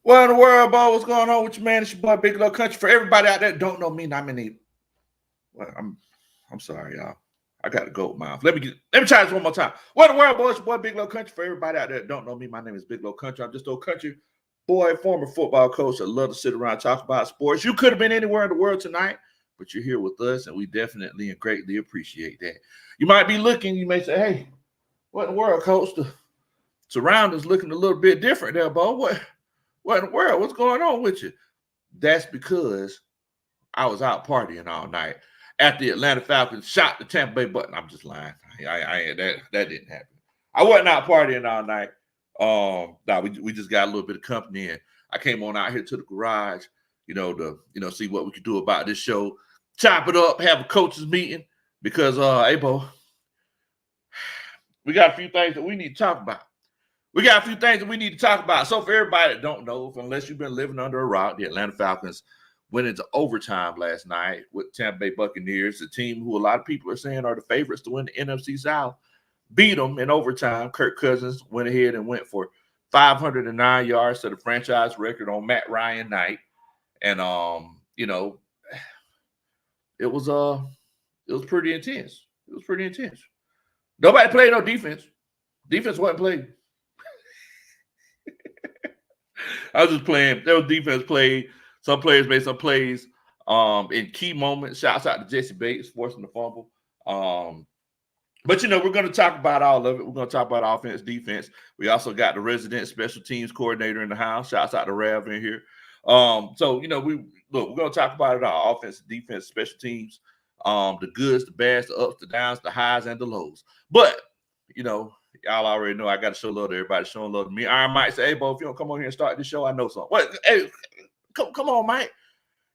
What in the world, boy? What's going on with you, man? It's your boy, Big Low Country. For everybody out there that don't know me, not many. Well, I'm sorry, y'all. I got to go mouth. Let me try this one more time. What in the world, boy? It's your boy, Big Low Country. For everybody out there that don't know me, my name is Big Low Country. I'm just old country boy, former football coach. I love to sit around and talk about sports. You could have been anywhere in the world tonight, but you're here with us, and we definitely and greatly appreciate that. You might be looking. You may say, "Hey, what in the world, coach? The surroundings looking a little bit different there, boy. What in the world? What's going on with you?" That's because I was out partying all night after the Atlanta Falcons shot the Tampa Bay button. I'm just lying. That didn't happen. I wasn't out partying all night. No, we just got a little bit of company, and I came on out here to the garage, to see what we could do about this show, chop it up, have a coaches meeting because hey, Bo, we got a few things that we need to talk about. So for everybody that don't know, unless you've been living under a rock, the Atlanta Falcons went into overtime last night with Tampa Bay Buccaneers, a team who a lot of people are saying are the favorites to win the NFC South. Beat them in overtime. Kirk Cousins went ahead and went for 509 yards to the franchise record on Matt Ryan night. And it was pretty intense. Nobody played no defense. Defense wasn't played. I was just playing. There was defense played. Some players made some plays in key moments. Shouts out to Jesse Bates forcing the fumble. But we're going to talk about all of it. We're going to talk about offense, defense. We also got the resident special teams coordinator in the house. Shouts out to Rav in here. We're going to talk about it all: offense, defense, special teams, the goods, the bads, the ups, the downs, the highs, and the lows. But y'all already know I got to show love to everybody, showing love to me. Iron Mike say, "Hey, Bo, if you don't come on here and start this show, I know something." What? Hey, come on, Mike.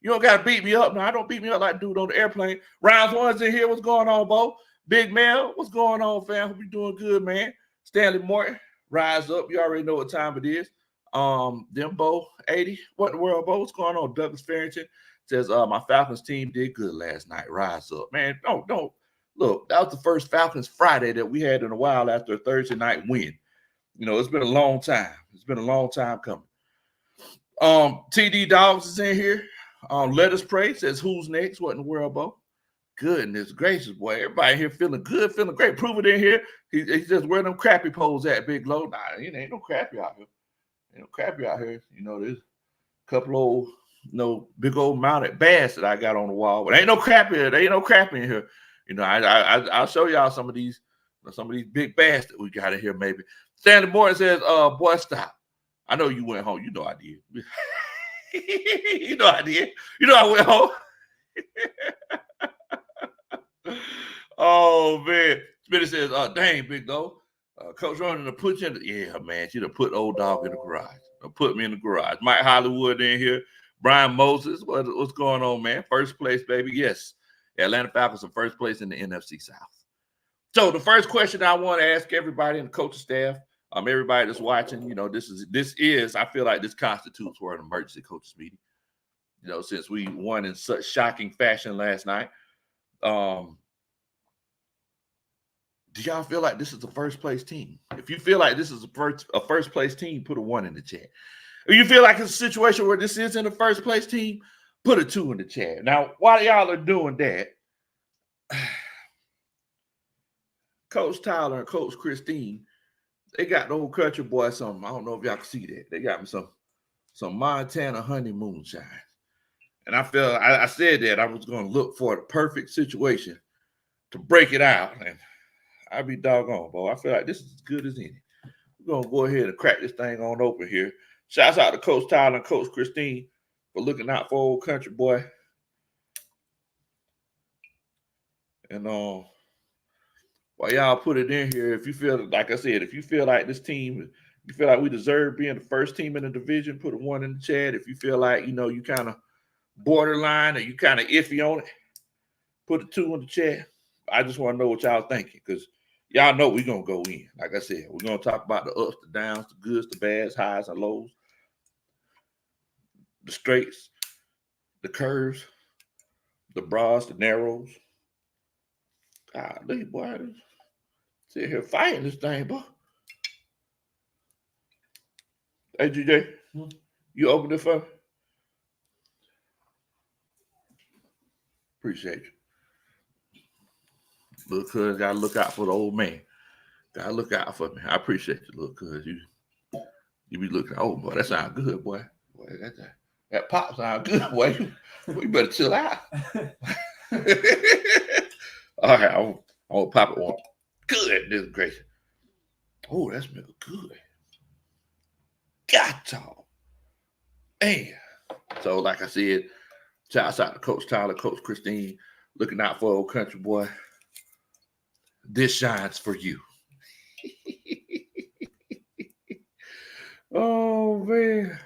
You don't got to beat me up. No, I don't beat me up like dude on the airplane. Rounds one's in here. What's going on, Bo? Big Mel, what's going on, fam? Hope you're doing good, man. Stanley Morton, rise up. You already know what time it is. Dembo 80. What in the world, Bo? What's going on? Douglas Farrington says, my Falcons team did good last night. Rise up. Man, don't. Look, that was the first Falcons Friday that we had in a while after a Thursday night win. It's been a long time. It's been a long time coming. TD Dogs is in here. Let us pray says, who's next? What in the world, Bo? Goodness gracious, boy. Everybody here feeling good, feeling great. Prove it in here. He's just where them crappy poles at, Big Low. Nah, it ain't no crappy out here. There's a couple old, big old mounted bass that I got on the wall. But ain't no crappy. There ain't no crappy in here. I'll show y'all some of these big bass that we got in here, maybe. Stanley Morton says, boy, stop. I know you went home. You know I did. You know I went home. Oh, man. Spinner says, dang, Big Dog. Coach Roni to put you in yeah, man. She done put old dog in the garage. Put me in the garage. Mike Hollywood in here. Brian Moses. What's going on, man? First place, baby. Yes. Atlanta Falcons are first place in the NFC South. So the first question I want to ask everybody in the coaching staff, everybody that's watching, this is, I feel like this constitutes for an emergency coaches meeting. Since we won in such shocking fashion last night. Do y'all feel like this is a first place team? If you feel like this is a first place team, put a 1 in the chat. If you feel like it's a situation where this isn't a first place team, put a 2 in the chat. Now, while y'all are doing that, Coach Tyler and Coach Christine, they got the old country boy something. I don't know if y'all can see that. They got me some Montana honey moonshine. And I said that I was going to look for the perfect situation to break it out. And I'll be doggone, boy. I feel like this is as good as any. We're going to go ahead and crack this thing on open here. Shouts out to Coach Tyler and Coach Christine for looking out for old country boy. And while y'all put it in here, if you feel, like I said, if you feel like this team, you feel like we deserve being the first team in the division, put a 1 in the chat. If you feel like, you kind of borderline or you kind of iffy on it, put a 2 in the chat. I just want to know what y'all thinking because y'all know we're going to go in. Like I said, we're going to talk about the ups, the downs, the goods, the bads, highs, and lows, the straights, the curves, the broads, the narrows. Golly, boy. Sit here fighting this thing, boy. Hey, GJ, You open it for me? Appreciate you. Little cuz gotta look out for the old man. Gotta look out for me. I appreciate you, little cuz. You be looking, oh boy, that sounds good, boy. Boy, that pop sounds good, boy. You better chill out. All right, I want pop it one. Good, this is great. Oh, that smells good. Got y'all. Man. So, like I said, shouts out to Coach Tyler, Coach Christine, looking out for old country boy. This shines for you. Oh, man.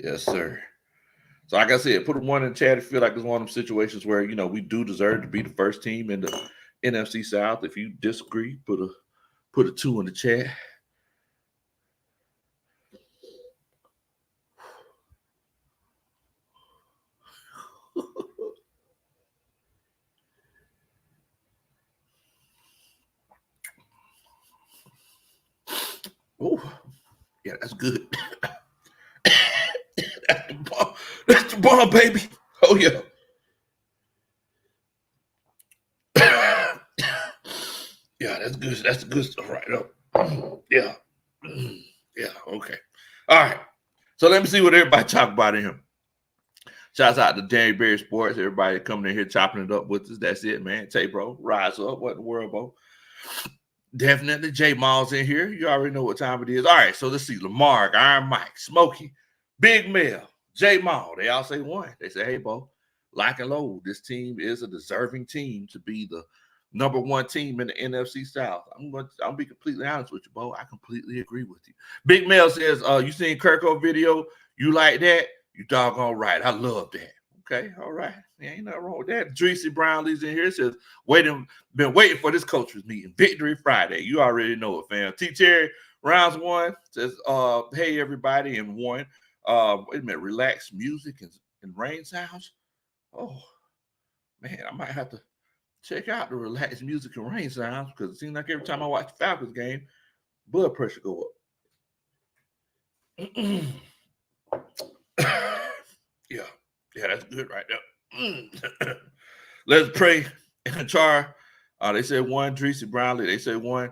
Yes, sir. So, like I said, put a one in the chat if you feel like it's one of them situations where, you know, we do deserve to be the first team in the NFC South. If you disagree, put a 2 in the chat. Oh, yeah, that's good. That's the bomb. That's the bomb, baby. Oh, yeah. Yeah, that's good. That's the good stuff right up. Yeah. Yeah, okay. All right. So let me see what everybody talk about in here. Shouts out to Danny Berry Sports. Everybody coming in here chopping it up with us. That's it, man. Tay, bro. Rise up. What in the world, bro? Definitely J Miles in here. You already know what time it is. All right, so let's see. Lamar, Iron Mike, Smokey, Big Mel, J Mal. They all say one. They say, hey, Bo, lock and load. This team is a deserving team to be the number one team in the NFC South. I'll be completely honest with you, Bo. I completely agree with you. Big Mel says, you seen Kirko video? You like that? You doggone right. I love that. Okay, all right. Yeah, ain't nothing wrong with that. Dreesy Brownlee's in here says, been waiting for this coaches meeting. Victory Friday. You already know it, fam. T. Terry, rounds one, says, hey, everybody, and one. Wait a minute, relax music and rain sounds. Oh, man, I might have to check out the relaxed music and rain sounds because it seems like every time I watch the Falcons game, blood pressure go up. Yeah, that's good right there. Let's pray. Char, they said one. Dreesy Brownlee, they said one.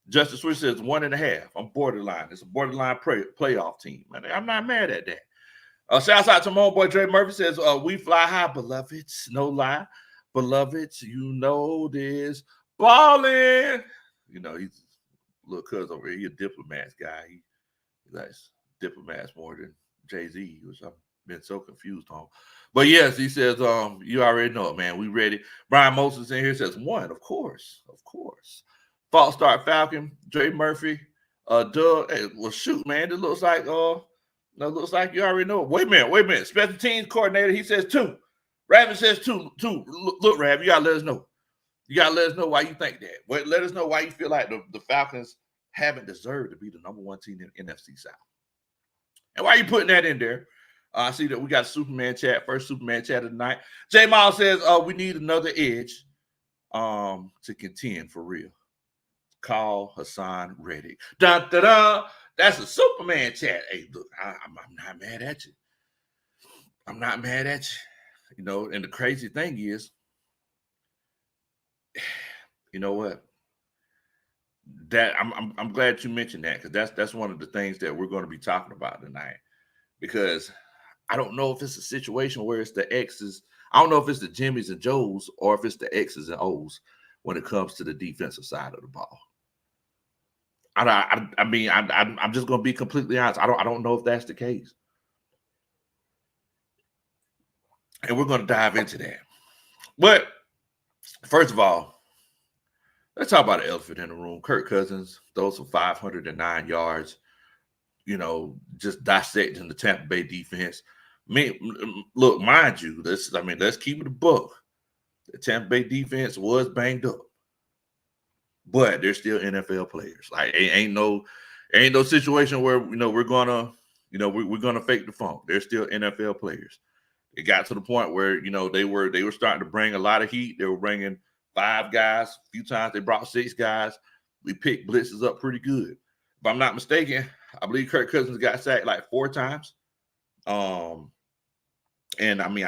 Justice Switch says 1.5. I'm borderline. It's a borderline playoff team. Man, I'm not mad at that. Shouts out to my boy Dre Murphy says, we fly high, beloveds. No lie. Beloveds, you know this. Ballin'. You know, he's a little cuz over here. He's a diplomats guy. He likes diplomats more than Jay-Z, which I've been so confused on. But yes, he says, you already know it, man. We ready. Brian Moses in here says one, of course. False start Falcon, Dre Murphy, Doug. Hey, well, shoot, man. It looks like looks like you already know it. Wait a minute. Special teams coordinator, he says 2. Raven says 2. Look, Rav, you gotta let us know. You gotta let us know why you think that. Wait, let us know why you feel like the Falcons haven't deserved to be the number one team in NFC South. And why are you putting that in there? I see that we got Superman chat, first Superman chat of the night. J Miles says, we need another edge to contend for real. Call Hassan Reddick. Dun, dun, dun. That's a Superman chat. Hey, look, I'm not mad at you. I'm not mad at you. You know, and the crazy thing is, you know what? That I'm glad you mentioned that because that's one of the things that we're going to be talking about tonight. Because I don't know if it's a situation where it's the X's. I don't know if it's the Jimmys and Joes or if it's the X's and O's when it comes to the defensive side of the ball. I mean, I'm just going to be completely honest. I don't know if that's the case. And we're going to dive into that. But first of all, let's talk about the elephant in the room. Kirk Cousins throws for 509 yards, you know, just dissecting the Tampa Bay defense. Look, mind you, let's keep it a buck. The Tampa Bay defense was banged up, but they're still NFL players. Like, ain't no situation where we're gonna fake the funk. They're still NFL players. It got to the point where they were starting to bring a lot of heat. They were bringing 5 guys. A few times they brought 6 guys. We picked blitzes up pretty good. If I'm not mistaken, I believe Kirk Cousins got sacked like 4 times. And I mean,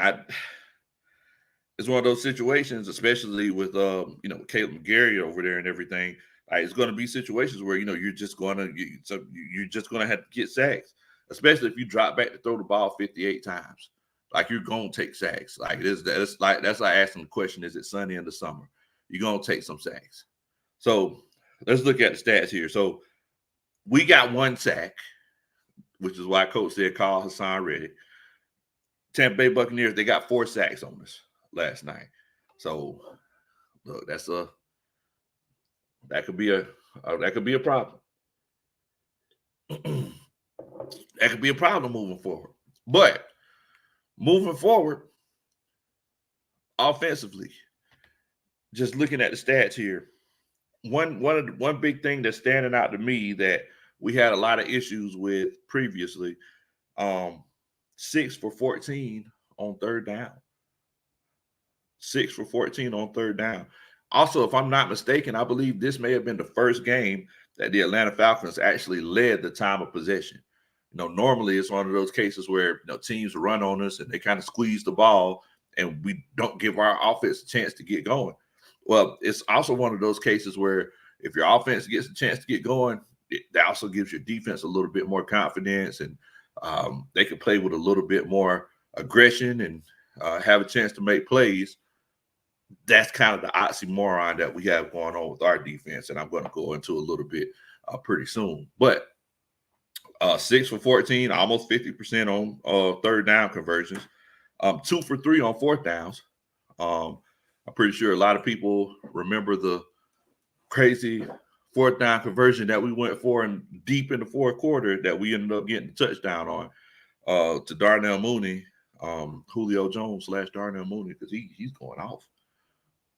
it's one of those situations, especially with Caleb McGarry over there and everything. Like, it's going to be situations where you're just going to have to get sacks, especially if you drop back to throw the ball 58 times. Like, you're going to take sacks. Like, that's like asking the question: is it sunny in the summer? You're going to take some sacks. So let's look at the stats here. So we got 1 sack, which is why Coach said call Hassan Reddick. Tampa Bay Buccaneers, they got 4 sacks on us last night. So look, that could be a problem. That could be a problem moving forward. But moving forward, offensively, just looking at the stats here, one big thing that's standing out to me that we had a lot of issues with previously, 6 for 14 on third down. 6 for 14 on third down. Also, if I'm not mistaken, I believe this may have been the first game that the Atlanta Falcons actually led the time of possession. Normally it's one of those cases where teams run on us and they kind of squeeze the ball and we don't give our offense a chance to get going. Well, it's also one of those cases where if your offense gets a chance to get going, that also gives your defense a little bit more confidence, and they can play with a little bit more aggression and have a chance to make plays. That's kind of the oxymoron that we have going on with our defense, and I'm going to go into a little bit pretty soon. But 6 for 14, almost 50% on third down conversions, 2 for 3 on fourth downs. I'm pretty sure a lot of people remember the crazy fourth down conversion that we went for and deep in the fourth quarter that we ended up getting a touchdown on to Darnell Mooney, Julio Jones / Darnell Mooney, because he's going off.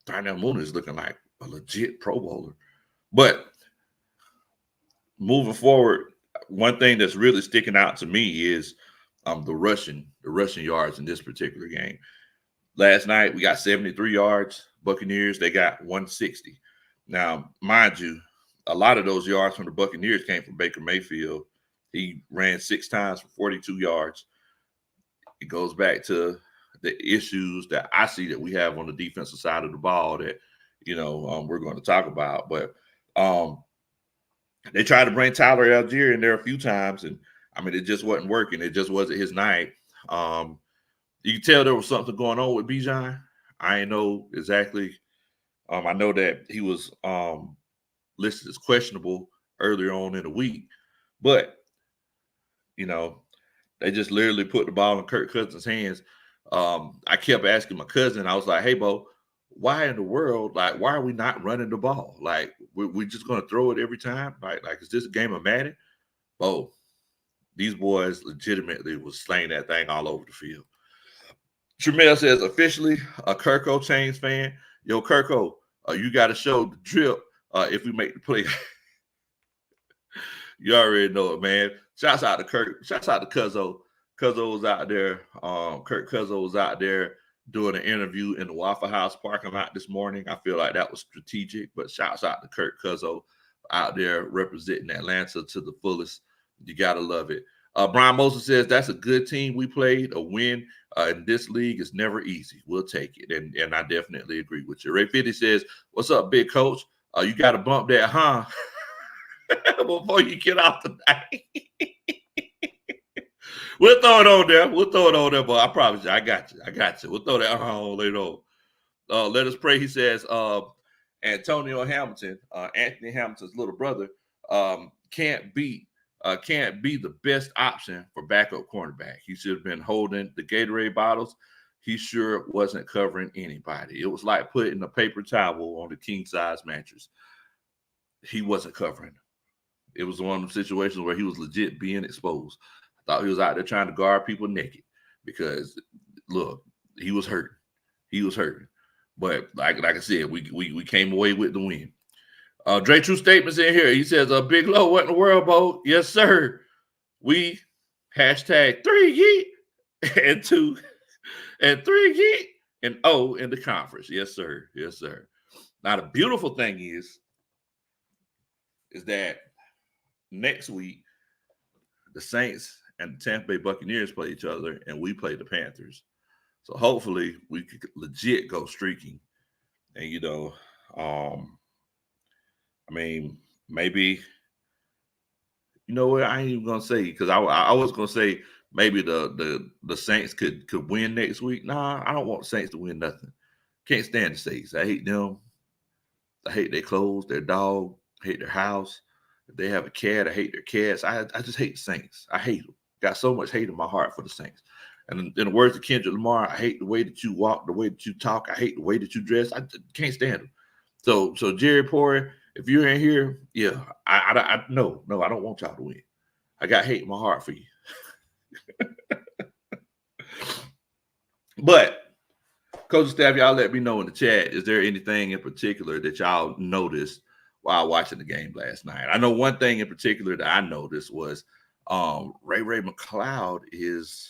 Darnell Mooney is looking like a legit Pro Bowler. But moving forward, one thing that's really sticking out to me is the rushing yards in this particular game. Last night, we got 73 yards. Buccaneers, they got 160. Now, mind you, a lot of those yards from the Buccaneers came from Baker Mayfield. He ran 6 times for 42 yards. It goes back to the issues that I see that we have on the defensive side of the ball that, we're going to talk about. But they tried to bring Tyler Algier in there a few times, and, I mean, it just wasn't working. It just wasn't his night. You can tell there was something going on with Bijan. I ain't know exactly. I know that he was listed as questionable earlier on in the week, but they just literally put the ball in Kirk Cousins' hands. I kept asking my cousin. I was like, "Hey, Bo, why in the world? Like, why are we not running the ball? Like, we're just going to throw it every time? Like, is this a game of Madden?" Bo, these boys legitimately was slaying that thing all over the field. Tremel says, officially a Kirko Chains fan. Yo, Kirko, you got to show the drip if we make the play. You already know it, man. Shouts out to Kirk. Shouts out to Cuzzo. Cuzzo was out there. Kirk Cuzzo was out there doing an interview in the Waffle House parking lot this morning. I feel like that was strategic, but shouts out to Kirk Cuzzo out there representing Atlanta to the fullest. You got to love it. Brian Moses says, that's a good team we played. A win in this league is never easy. We'll take it. And I definitely agree with you. Ray 50 says, what's up, big coach? You got to bump that, huh? Before you get off the night. We'll throw it on there. But I promise you, I got you. We'll throw that on later on. Let us pray. He says, Antonio Hamilton, Anthony Hamilton's little brother, can't be the best option for backup cornerback. He should have been holding the Gatorade bottles. He sure wasn't covering anybody. It was like putting a paper towel on the king size mattress. He wasn't covering them. It was one of the situations where he was legit being exposed. I thought he was out there trying to guard people naked because, look, he was hurting. But like I said, we came away with the win. Dre True Statements in here. He says, Big Low, what in the world, Bo? Yes, sir. We #3 yeet and 2 and 3 yeet and 0 in the conference. Yes, sir. Now, the beautiful thing is that next week, the Saints and the Tampa Bay Buccaneers play each other, and we play the Panthers. So hopefully we could legit go streaking. And, I mean, maybe, you know what, I ain't even going to say, because I was going to say maybe the Saints could win next week. Nah, I don't want the Saints to win nothing. Can't stand the Saints. I hate them. I hate their clothes, their dog, I hate their house. If they have a cat, I hate their cats. I just hate the Saints. I hate them. Got so much hate in my heart for the Saints. And in the words of Kendrick Lamar, I hate the way that you walk, the way that you talk. I hate the way that you dress. I can't stand them. So Jerry Porter, if you're in here, yeah, I no, I don't want y'all to win. I got hate in my heart for you. But coaching staff, y'all let me know in the chat, is there anything in particular that y'all noticed while watching the game last night? I know one thing in particular that I noticed was Ray McCloud is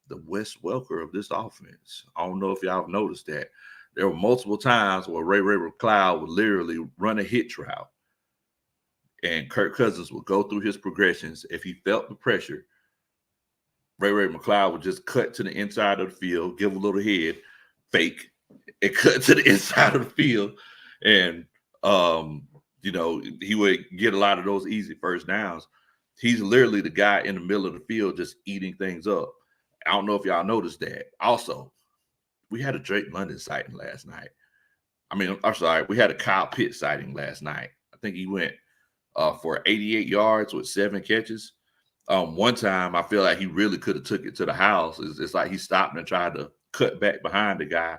the Wes Welker of this offense. I don't know if y'all have noticed that. There were multiple times where Ray McCloud would literally run a hit route, and Kirk Cousins would go through his progressions. If he felt the pressure, Ray McCloud would just cut to the inside of the field, give a little head fake, and cut to the inside of the field. And, he would get a lot of those easy first downs. He's literally the guy in the middle of the field just eating things up. I don't know if y'all noticed that. Also, we had a Drake London sighting last night. I'm sorry. We had a Kyle Pitts sighting last night. I think he went for 88 yards with 7 catches. One time, I feel like he really could have took it to the house. It's like he stopped and tried to cut back behind the guy.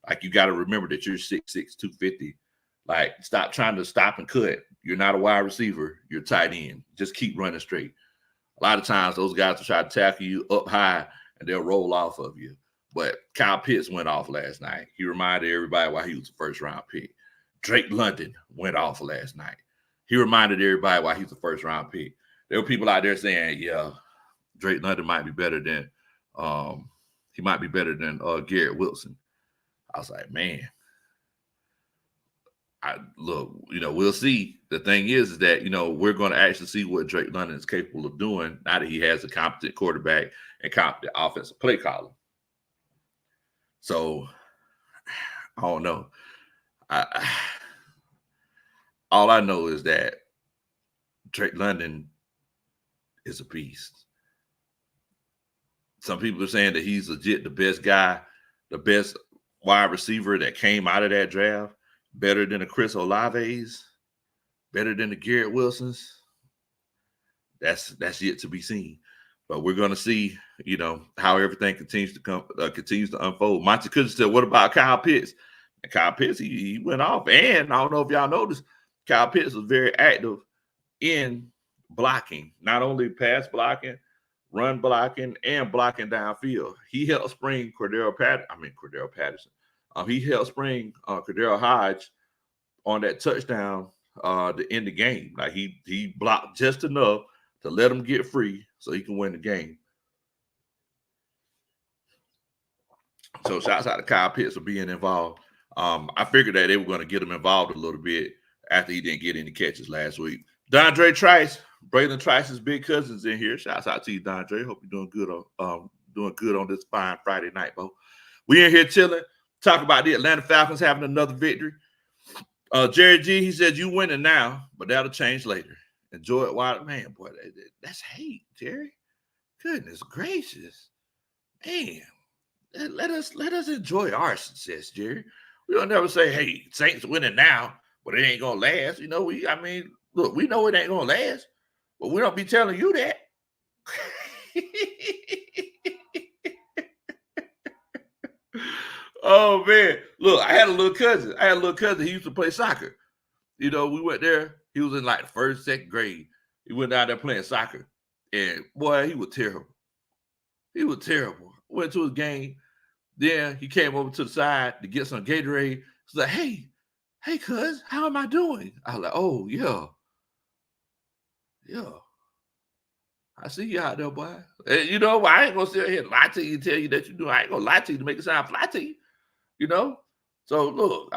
Like, you got to remember that you're 6'6", 250. Like, stop trying to stop and cut. You're not a wide receiver. You're tight end. Just keep running straight. A lot of times, those guys will try to tackle you up high, and they'll roll off of you. But Kyle Pitts went off last night. He reminded everybody why he was a first-round pick. Drake London went off last night. He reminded everybody why he's a first-round pick. There were people out there saying, yeah, Drake London might be better than Garrett Wilson. I was like, man, we'll see. The thing is that, we're going to actually see what Drake London is capable of doing now that he has a competent quarterback and competent offensive play caller. So, I don't know. All I know is that Drake London is a beast. Some people are saying that he's legit the best guy, the best wide receiver that came out of that draft, better than the Chris Olaves, better than the Garrett Wilsons. That's yet to be seen. But we're going to see, how everything continues to unfold. Monty Could said, what about Kyle Pitts? And Kyle Pitts, he went off. And I don't know if y'all noticed, Kyle Pitts was very active in blocking, not only pass blocking, run blocking, and blocking downfield. He helped spring Cordell Patterson. He helped spring Cordell Hodge on that touchdown to end the game. Like, he blocked just enough to let him get free so he can win the game. So shouts out to Kyle Pitts for being involved. I figured that they were going to get him involved a little bit after he didn't get any catches last week. Dondre Trice, Braylon Trice's big cousin's in here. Shouts out to you, Dondre. Hope you're doing good on this fine Friday night, bro. We in here chilling, talk about the Atlanta Falcons having another victory. Jerry G, he said, you winning now, but that'll change later. Enjoy it while, man, boy, that's hate, Jerry. Goodness gracious. Man, let us enjoy our success, Jerry. We don't never say, hey, Saints winning now, but it ain't going to last. Look, we know it ain't going to last, but we don't be telling you that. Oh, man. Look, I had a little cousin. He used to play soccer. We went there. He was in like the first, second grade. He went down there playing soccer. And, boy, he was terrible. Went to his game. Then he came over to the side to get some Gatorade. He's like, hey, cuz, how am I doing? I was like, oh, yeah. Yeah. I see you out there, boy. And, I ain't going to sit here and lie to you and tell you that you do. I ain't going to lie to you to make it sound fly to you. So, look,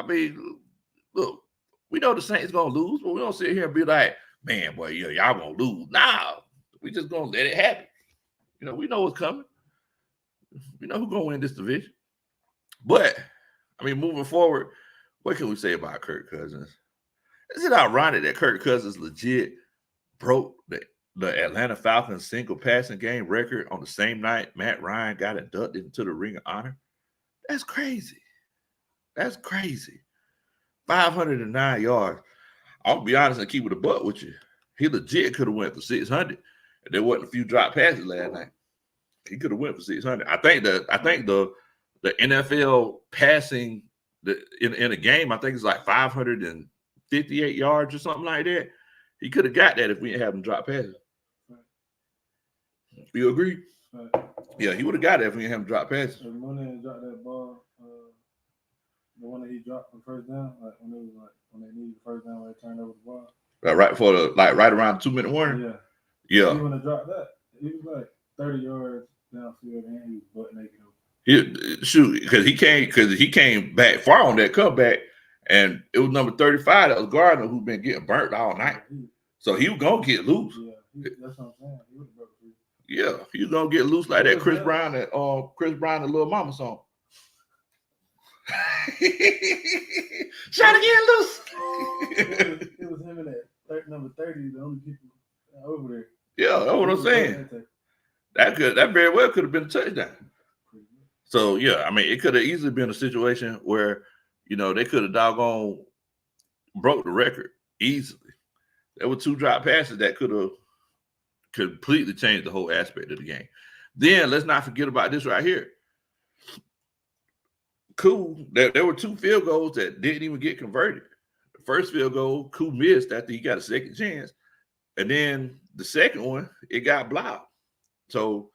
look, we know the Saints gonna lose, but we don't sit here and be like, man, boy, yeah, y'all gonna lose. Nah, we just gonna let it happen. You know, we know what's coming. We know who's gonna win this division. But I mean, moving forward, what can we say about Kirk Cousins? Is it ironic that Kirk Cousins legit broke the Atlanta Falcons single passing game record on the same night Matt Ryan got inducted into the Ring of Honor? That's crazy. That's crazy. 509 yards. I'll be honest and keep it a buck with you. He legit could have went for 600. And there wasn't a few drop passes last night. He could have went for 600. I think the NFL passing in a game, I think it's like 558 yards or something like that. He could have got that if we didn't have him drop passes. Right. You agree? Right. Yeah, he would have got it if we didn't have him drop passes. The one that dropped that ball, the one that he dropped on first down, like when they needed the first down, when they turned over the ball. Right before right around the 2-minute warning. Yeah. He wouldn't have dropped that. He was like 30 yards downfield and he was butt naked. Because he came back far on that comeback, and it was number 35 that was Gardner who'd been getting burnt all night. So he was gonna get loose. Yeah, that's what I'm saying. He would have broke free. Yeah, he was gonna get loose like that Chris Brown and Little Mama song. Trying to get loose. It was him and that number 30, the only people over there. Yeah, that's what I'm saying. That very well could have been a touchdown. So yeah, I mean, it could have easily been a situation where, you know, they could have doggone broke the record easily. There were 2 drop passes that could have completely changed the whole aspect of the game. Then let's not forget about this right here. Cool. There were 2 field goals that didn't even get converted. The first field goal, Cool missed after he got a second chance. And then the second one, it got blocked. So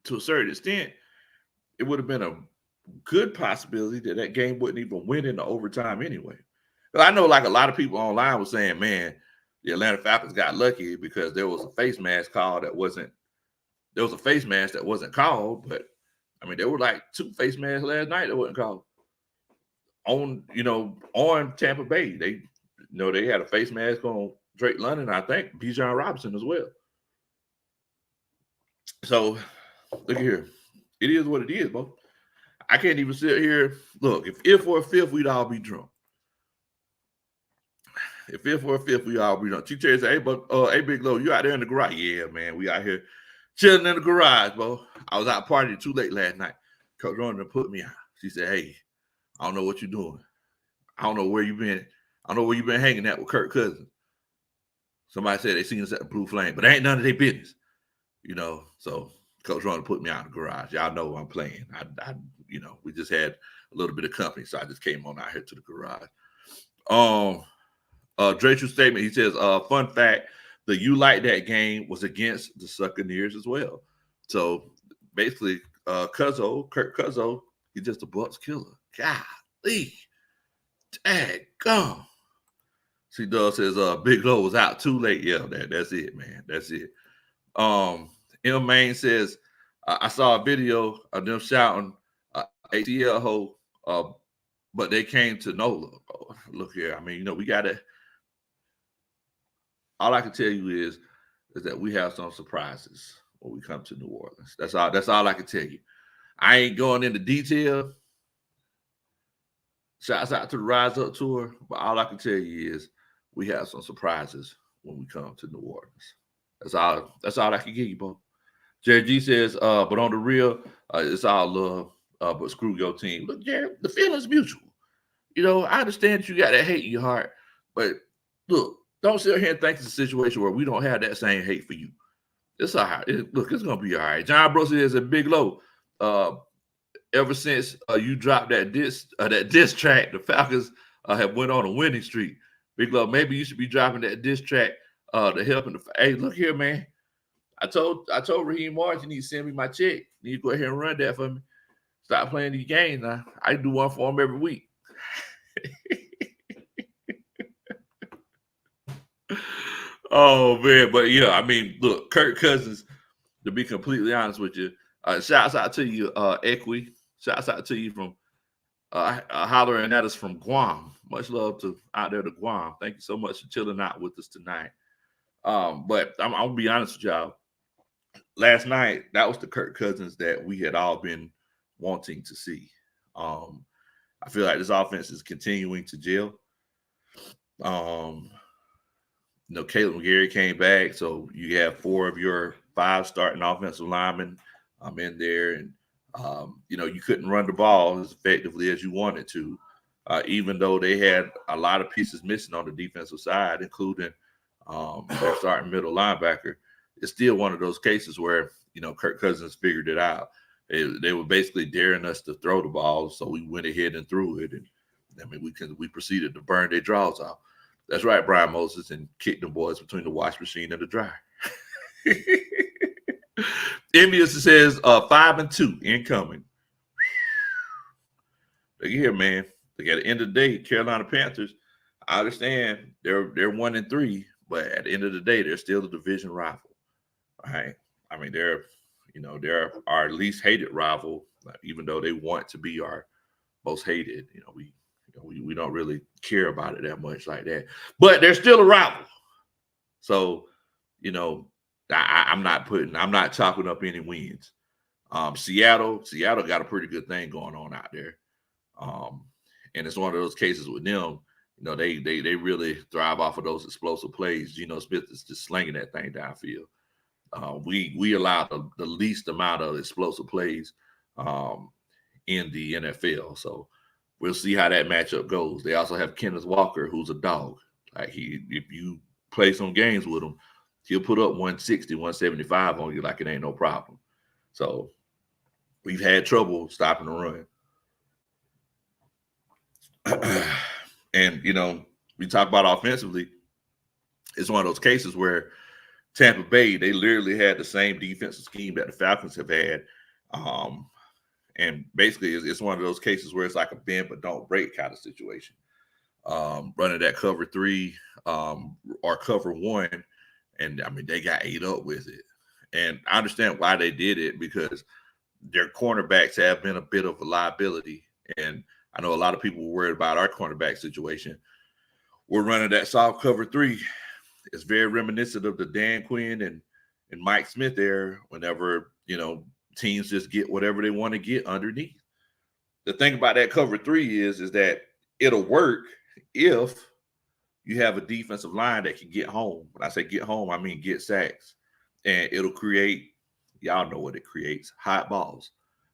to a certain extent, it would have been a good possibility that game wouldn't even win in the overtime anyway. But I know like a lot of people online were saying, man, the Atlanta Falcons got lucky because there was a face mask call that wasn't called, but I mean, there were like 2 face masks last night that wasn't called on Tampa Bay. They had a face mask on Drake London, I think Bijan Robinson as well. So look here, it is what it is, bro. I can't even sit here. Look, if for a fifth, we'd all be drunk. If for a fifth, we all be drunk. T-Cherry said, hey, Big Low, you out there in the garage? Yeah, man, we out here chilling in the garage, bro. I was out partying too late last night. Coach Roni put me out. She said, hey, I don't know what you're doing. I don't know where you've been. I don't know where you've been hanging out with Kirk Cousins. Somebody said they seen us at the Blue Flame, but it ain't none of their business. You know, so Coach Roni put me out in the garage. Y'all know I'm playing. We just had a little bit of company, so I just came on out here to the garage. Drake's statement, he says, fun fact, the You Like That game was against the Succaneers as well. So basically, Kirk Cuzzo, he's just a Bucks killer. Golly. Daggone. See, Doug says Big Low was out too late. Yeah, that's it, man. That's it. M Main says, I saw a video of them shouting ATL ho, but they came to NOLA. Oh, look here. I mean, we got to. All I can tell you is that we have some surprises when we come to New Orleans. That's all I can tell you. I ain't going into detail. Shouts out to the Rise Up Tour, but all I can tell you is we have some surprises when we come to New Orleans. That's all I can give you, bro. Jerry G says, but on the real, it's all love, but screw your team. Look, Jerry, the feeling's mutual. I understand you got that hate in your heart, but look, don't sit here and think it's a situation where we don't have that same hate for you. It's all right. It's going to be all right. John Bro says a Big Low. Ever since you dropped that diss track, the Falcons have went on a winning streak. Big Low, maybe you should be dropping that diss track to help in the. Hey, look here, man. I told Raheem Morris, you need to send me my check. You need to go ahead and run that for me. Stop playing these games now. I do one for him every week. Oh man, but yeah, I mean, look, Kirk Cousins, to be completely honest with you, shouts out to you, Equi. Shouts out to you from hollering at us from Guam. Much love to out there to Guam. Thank you so much for chilling out with us tonight. But I'm gonna be honest with y'all. Last night, that was the Kirk Cousins that we had all been wanting to see. I feel like this offense is continuing to gel. Caleb McGarry came back, so you have 4 of your 5 starting offensive linemen in there, and you couldn't run the ball as effectively as you wanted to, even though they had a lot of pieces missing on the defensive side, including their starting middle linebacker. It's still one of those cases where Kirk Cousins figured it out. They were basically daring us to throw the ball, so we went ahead and threw it, and we proceeded to burn their draws off. That's right, Brian Moses, and kick them boys between the wash machine and the dryer. Envious says 5-2 incoming. Look here, man. Look, at the end of the day, Carolina Panthers, I understand they're 1-3, but at the end of the day, they're still the division rival. All right. I mean, they're our least hated rival, even though they want to be our most hated. We don't really care about it that much like that, but they're still a rival. So, I'm not chalking up any wins. Seattle got a pretty good thing going on out there. And it's one of those cases with them, they really thrive off of those explosive plays. Geno Smith is just slinging that thing downfield. We allow the least amount of explosive plays in the NFL. So we'll see how that matchup goes. They also have Kenneth Walker, who's a dog. Like if you play some games with him, he'll put up 160, 175 on you like it ain't no problem. So we've had trouble stopping the run. And, we talk about offensively, it's one of those cases where Tampa Bay, they literally had the same defensive scheme that the Falcons have had. And basically, it's one of those cases where it's like a bend but don't break kind of situation. Running that cover 3 or cover 1, and they got ate up with it. And I understand why they did it, because their cornerbacks have been a bit of a liability. And I know a lot of people were worried about our cornerback situation. We're running that soft cover 3. It's very reminiscent of the Dan Quinn and Mike Smith era, whenever, teams just get whatever they want to get underneath. The thing about that cover 3 is that it'll work if you have a defensive line that can get home. When I say get home, I mean get sacks. And it'll create, y'all know what it creates, hot balls.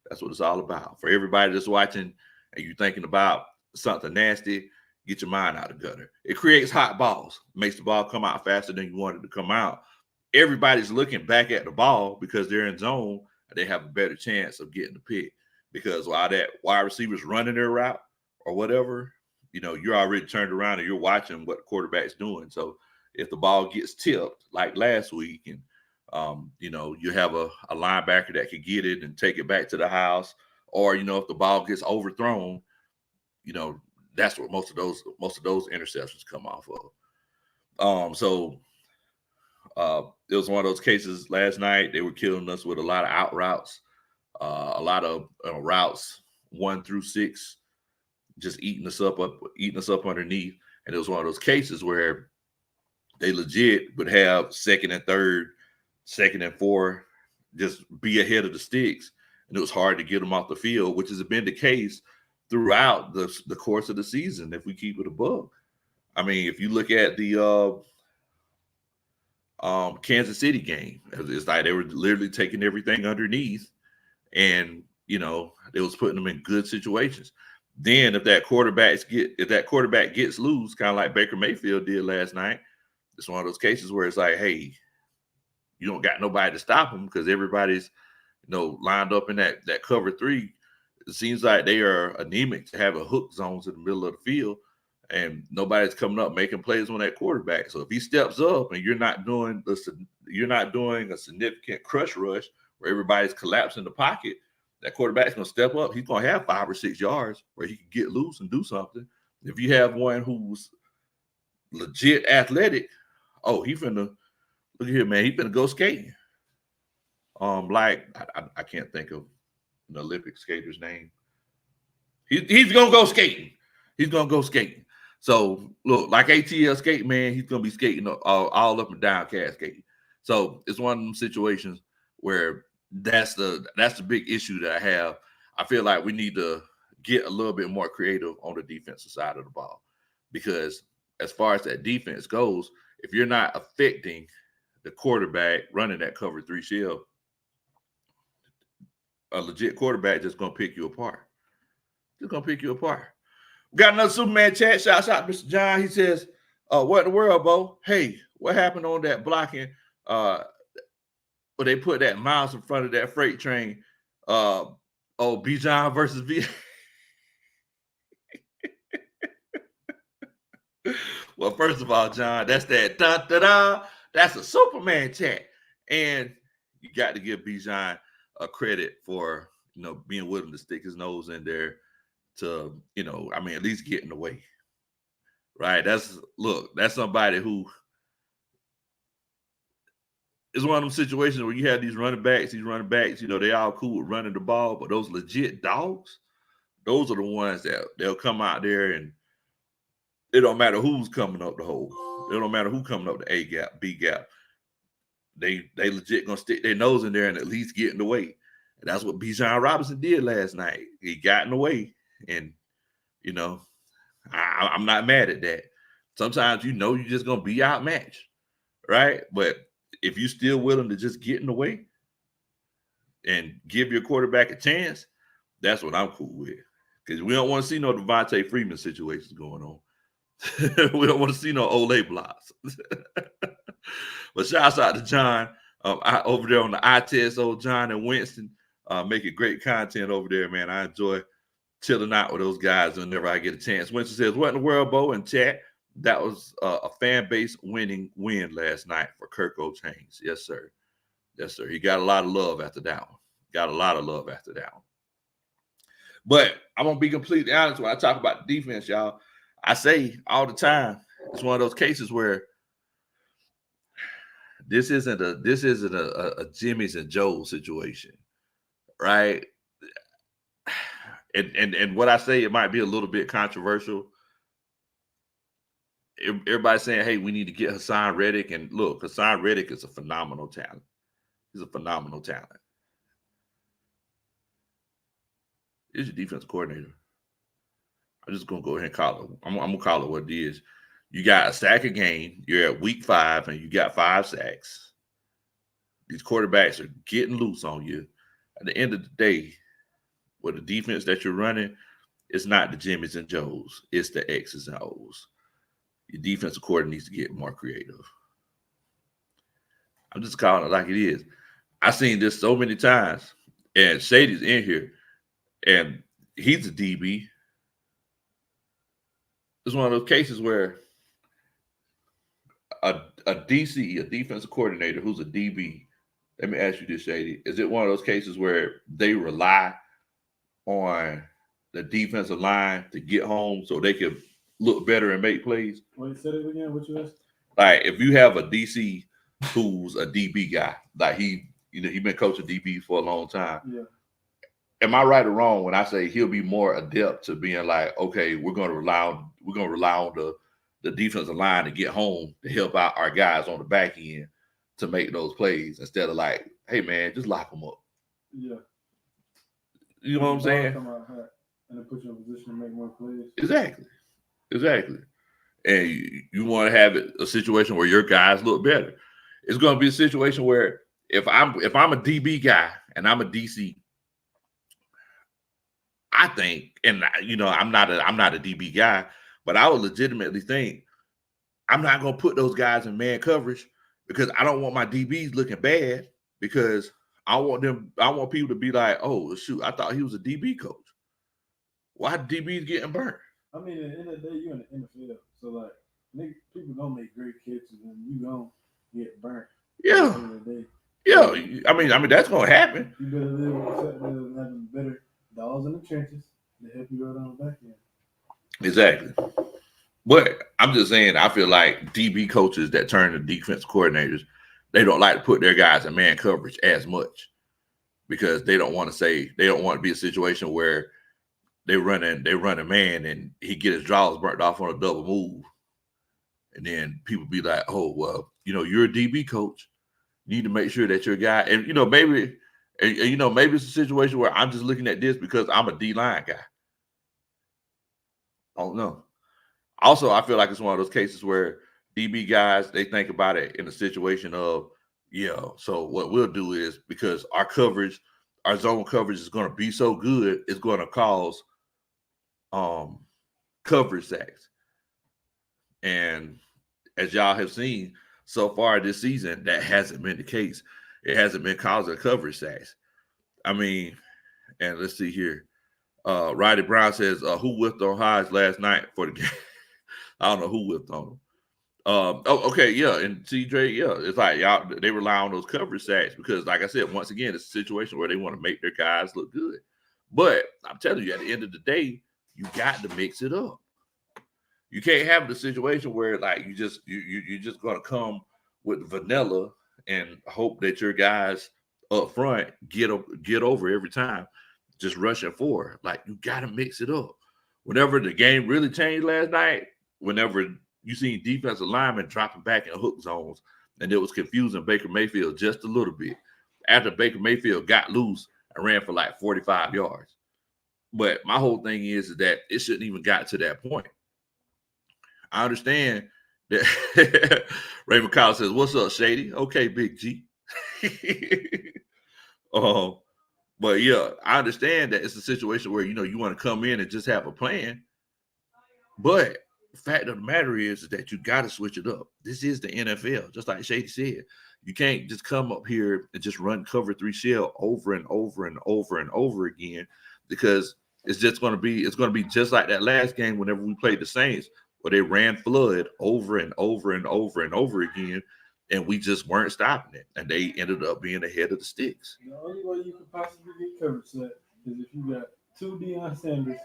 That's what it's all about. For everybody that's watching and you're thinking about something nasty, get your mind out of the gutter. It creates hot balls, makes the ball come out faster than you want it to come out. Everybody's looking back at the ball because they're in zone, and they have a better chance of getting the pick. Because while that wide receiver's running their route or whatever, you're already turned around and you're watching what the quarterback's doing. So if the ball gets tipped like last week, and you have a linebacker that can get it and take it back to the house, or if the ball gets overthrown, that's what most of those interceptions come off of. So it was one of those cases last night. They were killing us with a lot of out routes, a lot of routes 1 through 6, just eating us up underneath. And it was one of those cases where they legit would have 2nd and 3rd, 2nd and 4, just be ahead of the sticks. And it was hard to get them off the field, which has been the case throughout the course of the season, if we keep it above. If you look at the Kansas City game, it's like they were literally taking everything underneath, and they was putting them in good situations. Then if that quarterback gets loose, kind of like Baker Mayfield did last night, it's one of those cases where it's like, hey, you don't got nobody to stop them because everybody's lined up in that cover 3. It seems like they are anemic to have a hook zones in the middle of the field, and nobody's coming up making plays on that quarterback. So if he steps up and you're not doing a significant crush rush where everybody's collapsing the pocket, that quarterback's going to step up. He's going to have 5 or 6 yards where he can get loose and do something. If you have one who's legit athletic, he finna look here, man. He finna go skating. I can't think of an Olympic skater's name. He's gonna go skating. He's gonna go skating. So look, like ATL skate, man, he's gonna be skating all up and down Cascade. So it's one of them situations where that's the big issue that I have. I feel like we need to get a little bit more creative on the defensive side of the ball, because as far as that defense goes, if you're not affecting the quarterback running that cover 3 shield, a legit quarterback just gonna pick you apart. Just gonna pick you apart. We got another Superman chat. Shouts out to Mr. John. He says, what in the world, Bo? Hey, what happened on that blocking? Where they put that mouse in front of that freight train. B. John versus V. Well, first of all, John, that's that da-da-da. That's a Superman chat. And you got to give Bijan a credit for, being willing to stick his nose in there to, at least get in the way. Right? That's somebody who is one of them situations where you have these running backs, they all cool with running the ball, but those legit dogs, those are the ones that they'll come out there, and it don't matter who's coming up the hole. It don't matter who coming up the A gap, B gap. They legit gonna stick their nose in there and at least get in the way. And that's what Bijan Robinson did last night. He got in the way, and I'm not mad at that. Sometimes you're just gonna be outmatched, right? But if you're still willing to just get in the way and give your quarterback a chance, that's what I'm cool with. Because we don't want to see no Devontae Freeman situations going on. We don't want to see no Ole blocks. But shouts out to John over there on the eye test, old John and Winston, making great content over there, man. I enjoy chilling out with those guys whenever I get a chance. Winston says, what in the world, Bo? In chat, that was a fan base winning win last night for Kirk O'Chains. Yes, sir. Yes, sir. He got a lot of love after that one. But I'm going to be completely honest when I talk about the defense, y'all. I say all the time, it's one of those cases where this isn't a Jimmy's and Joe's situation, right? And what I say, it might be a little bit controversial. Everybody's saying, hey, we need to get Hassan Reddick. And look, Hassan Reddick is a phenomenal talent. He's a phenomenal talent. He's your defensive coordinator. I'm just going to go ahead and call it. I'm going to call it what it is. You got a sack a game. You're at week 5, and you got 5 sacks. These quarterbacks are getting loose on you. At the end of the day, with the defense that you're running, it's not the Jimmys and Joes. It's the X's and O's. Your defensive coordinator needs to get more creative. I'm just calling it like it is. I've seen this so many times, and Shady's in here, and he's a DB. It's one of those cases where a DC, a defensive coordinator who's a DB, let me ask you this, Shady. Is it one of those cases where they rely on the defensive line to get home so they can look better and make plays? Wait, say it again. What you asked? Like, if you have a DC who's a DB guy, like he been coaching DB for a long time. Yeah. Am I right or wrong when I say he'll be more adept to being like, okay, we're gonna rely on the defensive line to get home to help out our guys on the back end to make those plays, instead of like, hey man, just lock them up. Yeah. You know what I'm saying? Come out hot and then put you in a position to make more plays. Exactly. And you want to have a situation where your guys look better. It's going to be a situation where if I'm a DB guy and I'm a DC, I think, and I'm not a DB guy, but I would legitimately think I'm not going to put those guys in man coverage because I don't want my DBs looking bad, because I want people to be like, oh shoot, I thought he was a DB coach. Why DBs getting burnt? I mean, at the end of the day, you're in the NFL, so like people gonna make great catches and you gonna get burnt. Yeah. At the end of the day. Yeah. I mean that's gonna happen. You better live with the fact that having better dogs in the trenches to help you out on the back end. Exactly. But I'm just saying, I feel like DB coaches that turn to defense coordinators, they don't like to put their guys in man coverage as much, because they don't want to be a situation where they run a man and he get his jaws burnt off on a double move. And then people be like, oh, well, you're a DB coach. You need to make sure that your guy, and maybe maybe it's a situation where I'm just looking at this because I'm a D-line guy. I don't know. Also, I feel like it's one of those cases where DB guys, they think about it in a situation of, so what we'll do is, because our zone coverage is going to be so good, it's going to cause coverage sacks. And as y'all have seen so far this season, that hasn't been the case. It hasn't been causing coverage sacks. I mean, and let's see here. Roddy Brown says, who whipped on highs last night for the game? I don't know who whipped on them. Okay, yeah, and CJ, yeah, it's like y'all, they rely on those coverage sacks because, like I said, once again, it's a situation where they want to make their guys look good. But I'm telling you, at the end of the day, you got to mix it up. You can't have the situation where like you're just gonna come with vanilla and hope that your guys up front get over every time, just rushing forward. Like, you gotta mix it up. Whenever the game really changed last night, whenever you seen defensive linemen dropping back in hook zones, and it was confusing Baker Mayfield just a little bit. After Baker Mayfield got loose and ran for like 45 yards. But my whole thing is that it shouldn't even got to that point. I understand that Raymond Collins says, "What's up, Shady?" Okay, Big G. But yeah, I understand that it's a situation where you want to come in and just have a plan. But the fact of the matter is that you got to switch it up. This is the NFL, just like Shady said. You can't just come up here and just run cover 3 shell over and over and over and over again, because it's going to be just like that last game whenever we played the Saints, where they ran flood over and over and over and over again, and we just weren't stopping it, and they ended up being ahead of the sticks. The only way you could possibly get coverage set is if you got 2 Deion Sanders,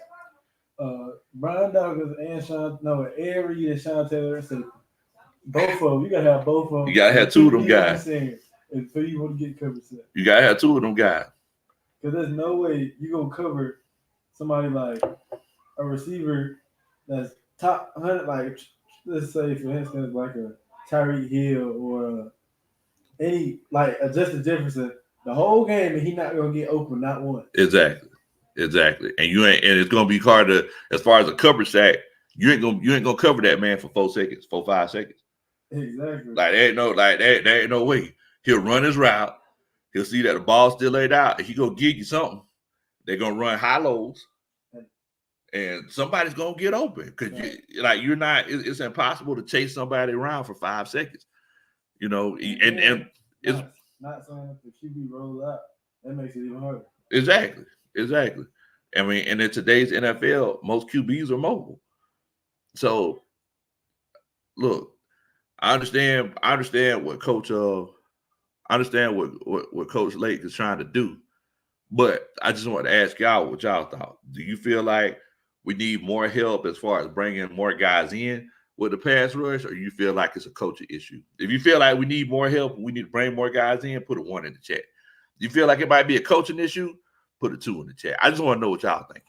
Brian Dawkins, Ed Reed and Sean Taylor and safety. Both of them. You gotta have both of them. You gotta have 2 of them guys. For you want to get coverage set. You gotta have 2 of them guys. Because there's no way you're gonna cover somebody like a receiver that's top 100, like, let's say for instance like a Tyreek Hill or any like a Justin Jefferson the whole game, and he's not gonna get open not once. Exactly. And it's gonna be hard to, as far as a coverage sack, you ain't gonna cover that man for 5 seconds. Exactly. Like there ain't no way. He'll run his route. He'll see that the ball's still laid out, and he gonna give you something. They're gonna run high lows, and somebody's gonna get open because you're not. It's impossible to chase somebody around for 5 seconds. And it's not saying if the QB rolls out, that makes it even harder. Exactly. I mean, and in today's NFL, most QBs are mobile. So, look, I understand what Coach Lake is trying to do, but I just want to ask y'all what y'all thought. Do you feel like we need more help as far as bringing more guys in with the pass rush, or you feel like it's a coaching issue? If you feel like we need more help, we need to bring more guys in, put a 1 in the chat. You feel like it might be a coaching issue, put a 2 in the chat. I just want to know what y'all think.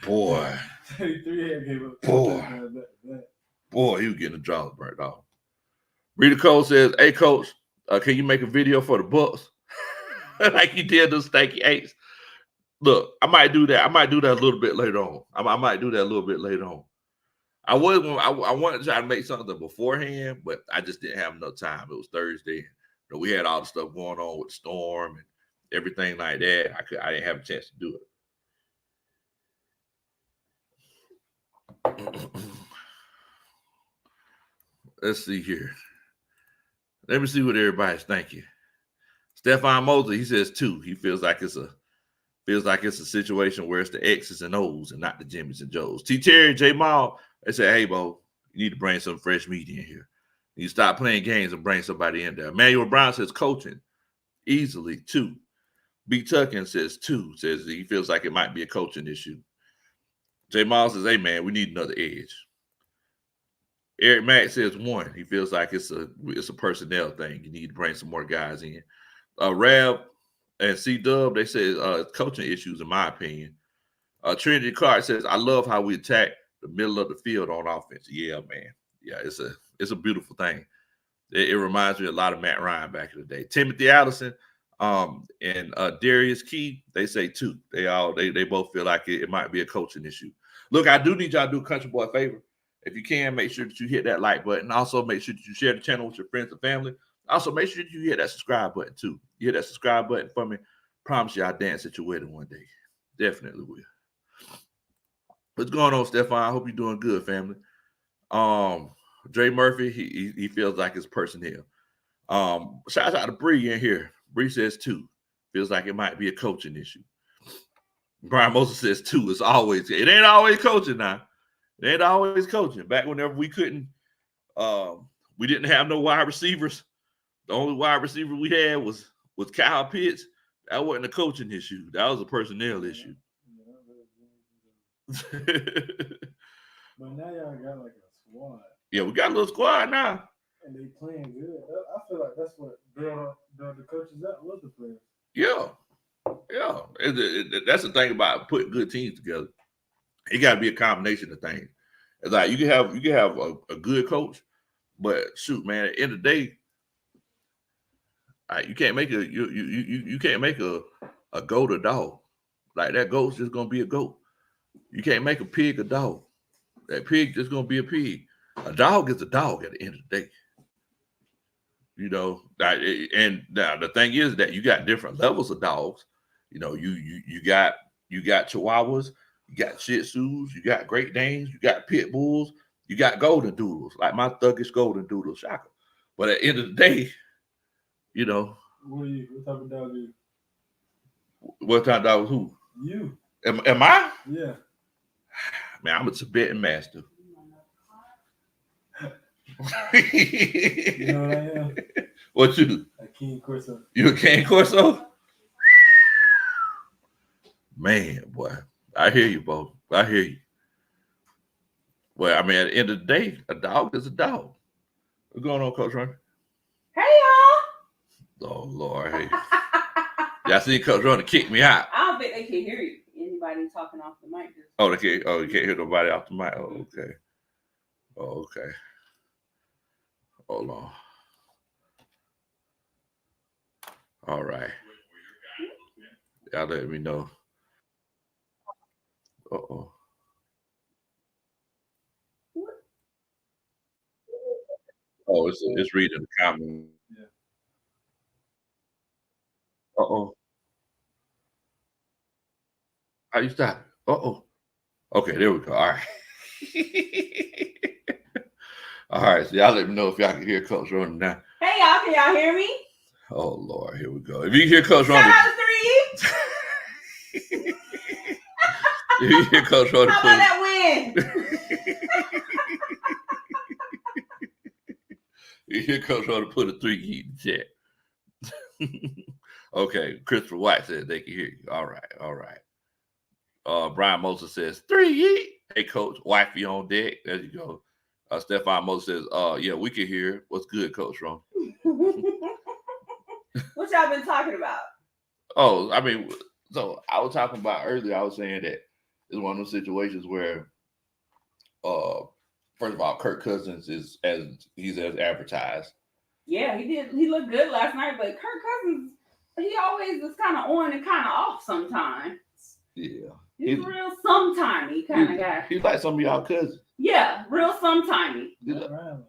Boy. 33 Boy, he was getting the jaws burnt off. Rita Cole says, "Hey, Coach, can you make a video for the Bucks like you did those stanky eights?" Look, I might do that. A little bit later on. I might do that a little bit later on. I wanted to try to make something beforehand, but I just didn't have enough time. It was Thursday. We had all the stuff going on with the storm and everything like that. I didn't have a chance to do it. Let's see here. Let me see what everybody's thinking. Stephon Mosley, he says 2. He feels like it's a situation where it's the X's and O's and not the Jimmys and Joes. T. Terry, J. Mall, they say, "Hey, Bo, you need to bring some fresh meat in here. You stop playing games and bring somebody in there." Emmanuel Brown says coaching, easily 2. B. Tuckin says 2. Says he feels like it might be a coaching issue. J. Mall says, "Hey, man, we need another edge." Eric Mack says 1. He feels like it's a personnel thing. You need to bring some more guys in. Rav And C Dub, they say coaching issues, in my opinion. Trinity Clark says, I love how we attack the middle of the field on offense. Yeah, man. Yeah, it's a beautiful thing. It reminds me a lot of Matt Ryan back in the day. Timothy Allison and Darius Key, they say too. They both feel like it might be a coaching issue. Look, I do need y'all to do Country Boy a favor. If you can, make sure that you hit that like button. Also, make sure that you share the channel with your friends and family. Also, make sure that you hit that subscribe button too. You hit that subscribe button for me. Promise you I'll dance at your wedding one day. Definitely will. What's going on, Stefan? I hope you're doing good, family. Dre Murphy, he feels like it's personnel. Shout out to Bree in here. Bree says 2. Feels like it might be a coaching issue. Brian Moses says 2. It ain't always coaching now. It ain't always coaching. Back whenever we couldn't, we didn't have no wide receivers. The only wide receiver we had was Kyle Pitts. That wasn't a coaching issue. That was a personnel issue. But now y'all got like a squad. Yeah, we got a little squad now. And they playing good. I feel like that's what build the coaches up with the players. Yeah. That's the thing about putting good teams together. It got to be a combination of things. It's like you can have a good coach, but shoot, man, at the end of the day, you can't make you can't make a goat a dog. Like that goat's just gonna be a goat. You can't make a pig a dog. That pig just gonna be a pig. A dog is a dog at the end of the day. You know, and now the thing is that you got different levels of dogs. You know, you got Chihuahuas, you got Shih Tzus, you got Great Danes, you got Pit Bulls, you got Golden Doodles, like my thuggish Golden Doodle Shaka. But at the end of the day, you know, what type of dog are you? What type of dog was who? You. Am I? Yeah. Man, I'm a Tibetan Mastiff. You know what I am? What you? A King Corso. You a King Corso? Man, boy. I hear you, Bo. I hear you. Well, I mean, at the end of the day, a dog is a dog. What's going on, Coach Ronnie? Hey, y'all. Oh, Lord. Hey. Y'all see Coach Ronnie kick me out. I don't think they can hear you. Anybody talking off the mic. Oh, they can't. Oh, you can't hear nobody off the mic. Oh, okay. Oh, okay. Hold on. All right. Y'all let me know. Uh-oh. Oh, it's reading the comment. Yeah. Uh-oh. How you stop? Uh-oh. Okay, there we go. All right. All right, so y'all let me know if y'all can hear Coach Ronnie now. Hey, y'all, can y'all hear me? Oh, Lord, here we go. If you hear Coach Ronnie. Shout out to 3. If you hear Coach Ronnie. How about that win? You hear Coach Ronnie put a 3 in the chat. Okay, Christopher White said they can hear you. All right. Brian Moses says 3. Hey, Coach, wifey on deck. There you go. Stefan Moses says, yeah, we can hear. What's good, Coach Ron? What y'all been talking about? Oh, I mean, so I was talking about earlier, I was saying that it's one of those situations where, first of all, Kirk Cousins is as advertised. Yeah, he did. He looked good last night, but Kirk Cousins, he always is kind of on and kind of off sometimes. Yeah. He's real sometimey kind of guy. He's like some of y'all cousins. Yeah, real sometimey. Matt Ryan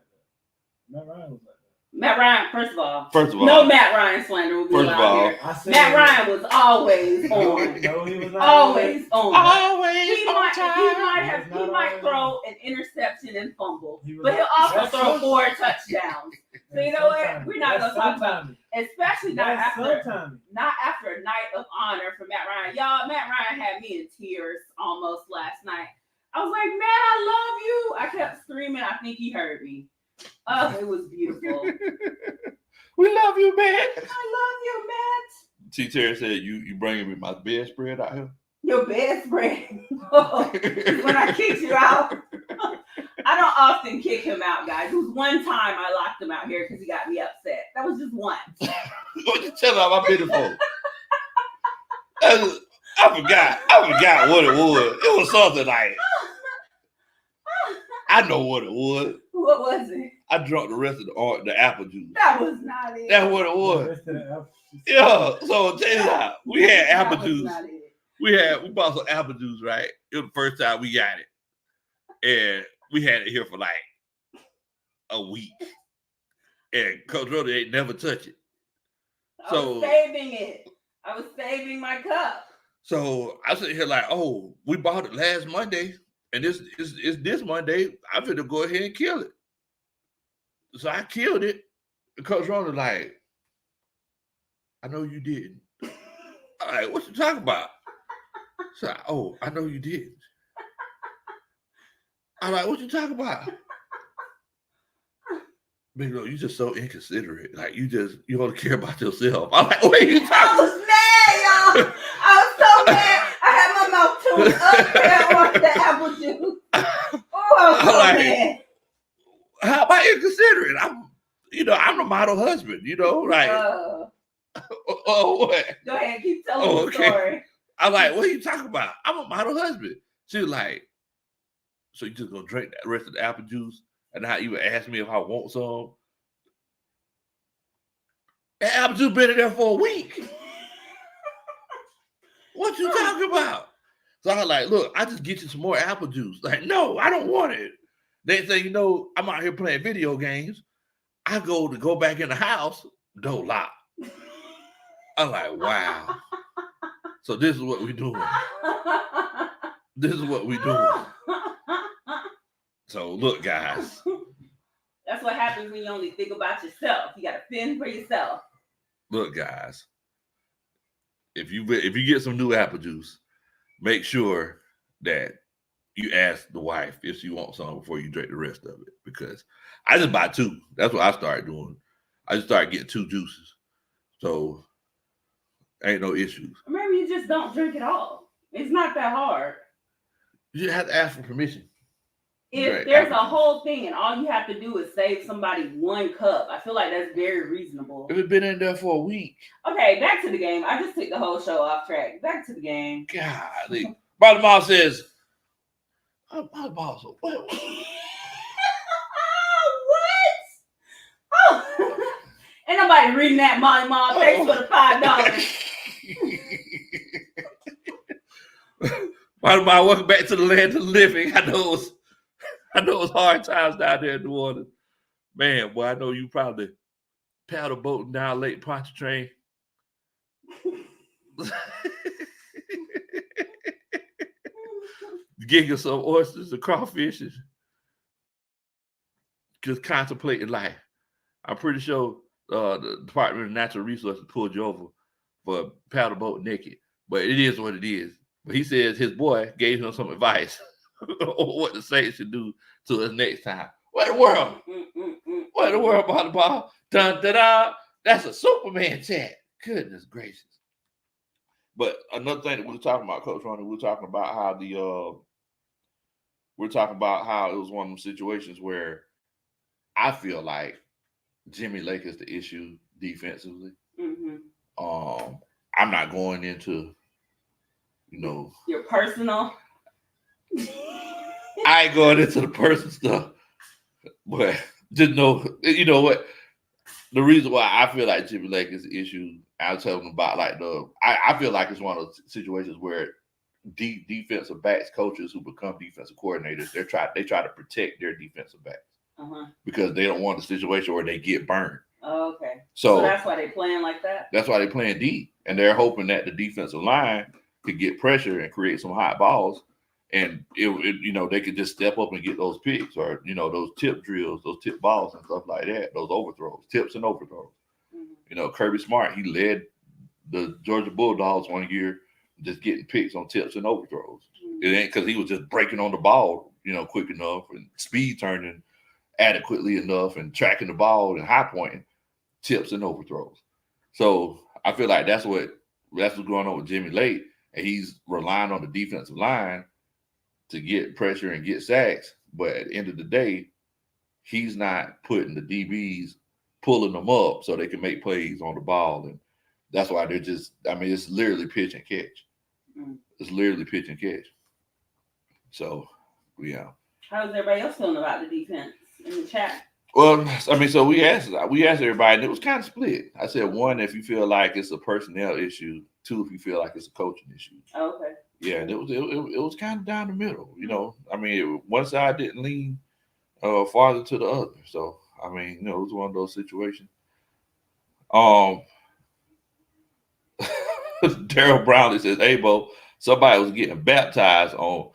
was like that. Matt Ryan, first of all, no Matt Ryan slander will be first of all, here. Matt Ryan was always on. No, he was not always on. Always He might throw an interception and fumble, but he'll also That's throw so- 4 touchdowns. So you know what? We're not gonna talk about it. Especially not after a night of honor for Matt Ryan. Y'all, Matt Ryan had me in tears almost last night. I was like, man, I love you. I kept screaming. I think he heard me. Oh, it was beautiful. We love you, man. I love you, Matt. T. Terry said, you bringing me my bedspread out here? Your bedspread. When I kicked you out. I don't often kick him out, guys. It was one time I locked him out here because he got me upset. That was just once. What you tell him I'm beautiful? I forgot what it was. It was something like, I know what it was. What was it? I drunk the rest of the apple juice. That was not it. That's what it was. Yeah. So check it out. We had apple juice. We bought some apple juice, right? It was the first time we got it. And we had it here for like a week. And Coach Roni ain't never touched it. I was saving it. I was saving my cup. So I sit here like, oh, we bought it last Monday. And this Monday. I'm going to go ahead and kill it. So I killed it. And Coach Roni like, I know you didn't. I'm like, what you talking about? So, oh, I know you didn't. I'm like, what you talking about? Big Lo, you just so inconsiderate. Like, you don't care about yourself. I'm like, what are you talking about? I was mad, y'all. I was so mad. I had my mouth tuned up there on the apple juice. Oh, I was so mad. How about inconsiderate? I'm a model husband, like. What? Go ahead, keep telling the story. I'm like, what are you talking about? I'm a model husband. She was like, so you just gonna drink the rest of the apple juice and not even ask me if I want some? That apple juice been in there for a week. What you talking about? So I was like, look, I just get you some more apple juice. Like, no, I don't want it. They say, I'm out here playing video games. I go back in the house, door locked. I'm like, wow. So this is what we're doing. This is what we're doing. So look, guys. That's what happens when you only think about yourself. You got to fend for yourself. Look, guys. If you get some new apple juice, make sure that you ask the wife if she wants some before you drink the rest of it. Because I just buy 2. That's what I started doing. I just started getting 2 juices. So ain't no issues. Maybe you just don't drink it all. It's not that hard. You just have to ask for permission. If there's a whole thing and all you have to do is save somebody 1 cup, I feel like that's very reasonable. If it's been in there for a week. Okay, back to the game. I just took the whole show off track. Back to the game. Golly. Brother Mom says, my boss. What? Oh, ain't nobody reading that, Molly Mom. Thanks for the $5. Molly Mom, welcome back to the land of the living. I know it was hard times down there in New Orleans. Man, boy, I know you probably paddle boating down Lake Pontchartrain. Getting some oysters and crawfish and just contemplating life. I'm pretty sure the Department of Natural Resources pulled you over for paddle boat naked. But it is what it is. But he says his boy gave him some advice on what the Saints should do to us next time. What in the world? What in the world, about the ball? Dun, da, da. That's a Superman chat. Goodness gracious. But another thing that we were talking about, Coach Roni, we were talking about how it was one of them situations where I feel like Jimmy Lake is the issue defensively. Mm-hmm. I'm not going into, your personal. I ain't going into the personal stuff, but just know, what? The reason why I feel like Jimmy Lake is the issue, I'll tell them about I feel like it's one of those situations where defensive backs coaches who become defensive coordinators, they try to protect their defensive backs because they don't want a situation where they get burned. Oh, okay. So that's why they're playing like that? That's why they're playing deep. And they're hoping that the defensive line could get pressure and create some hot balls. And they could just step up and get those picks or, those tip drills, those tip balls and stuff like that, those overthrows, tips and overthrows. Mm-hmm. Kirby Smart, he led the Georgia Bulldogs one year just getting picks on tips and overthrows. Mm-hmm. It ain't because he was just breaking on the ball, quick enough and speed turning adequately enough and tracking the ball and high pointing, tips and overthrows. So I feel like that's what's going on with Jimmy Lake, and he's relying on the defensive line to get pressure and get sacks. But at the end of the day, he's not putting the DBs, pulling them up so they can make plays on the ball. And That's why they're just. I mean, it's literally pitch and catch. It's literally pitch and catch. So, yeah. How's everybody else feeling about the defense in the chat? Well, I mean, so we asked everybody, and it was kind of split. I said, one, if you feel like it's a personnel issue. Two, if you feel like it's a coaching issue. Okay. Yeah, and it was kind of down the middle. You know, I mean, one side didn't lean farther to the other. So, I mean, it was one of those situations. Daryl Brownlee says, "Hey, Bo, somebody was getting baptized on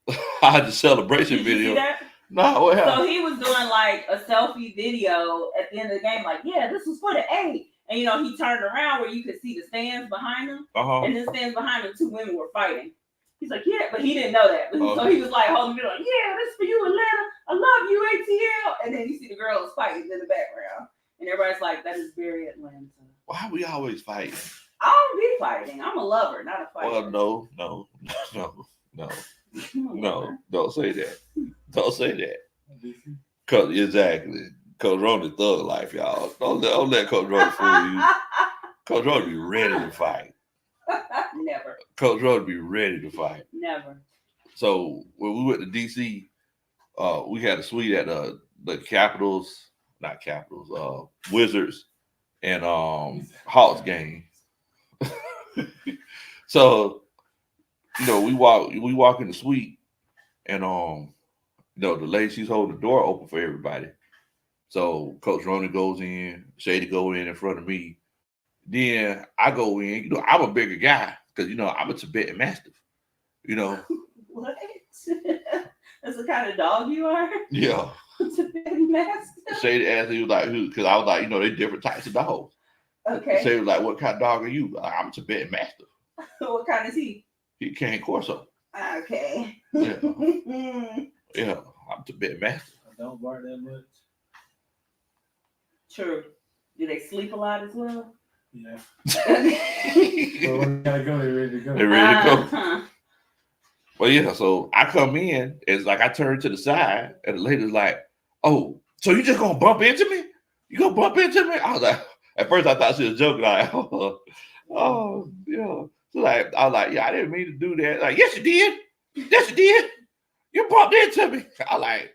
the celebration Did you video." see that? No, what happened? So he was doing like a selfie video at the end of the game, like, yeah, this was for the A. And you know, he turned around where you could see the stands behind him. And the stands behind him, 2 women were fighting. He's like, yeah, but he didn't know that. So he was like holding it like, yeah, this is for you, Atlanta. I love you, ATL. And then you see the girls fighting in the background. And everybody's like, that is very Atlanta. Why we always fighting? I don't be fighting. I'm a lover, not a fighter. Well, no. Don't say that. Don't say that. Cause exactly. Coach Roni thug life, y'all. Don't let Coach Roni fool you. Coach Roni be ready to fight. Never. Coach Roni be ready to fight. Never. So when we went to DC, we had a suite at the Wizards and Hawks game. So, you know, we walk in the suite, and you know, the lady, she's holding the door open for everybody. So Coach Roni goes in, Shady go in front of me. Then I go in. You know, I'm a bigger guy because, you know, I'm a Tibetan Mastiff. You know. What? That's the kind of dog you are? Yeah. Tibetan Mastiff? Shady asked me, like, who? Because I was like, you know, they different types of dogs. Okay. Shady was like, what kind of dog are you? Like, I'm a Tibetan Mastiff. What kind is he? He Cane Corso. Okay. Yeah. Yeah, I'm Tibetan Mastiff. I don't bark that much. True. Do they sleep a lot as well? Yeah. So when they gotta go, they're ready to go. They're ready to go. Well, yeah, so I come in, it's like I turn to the side, and the lady's like, oh, so you just gonna bump into me? You gonna bump into me? I was like, at first I thought she was joking, like, oh, yeah. So like, I was like, yeah, I didn't mean to do that. Like, yes, you did. Yes, you did. You bumped into me. I like,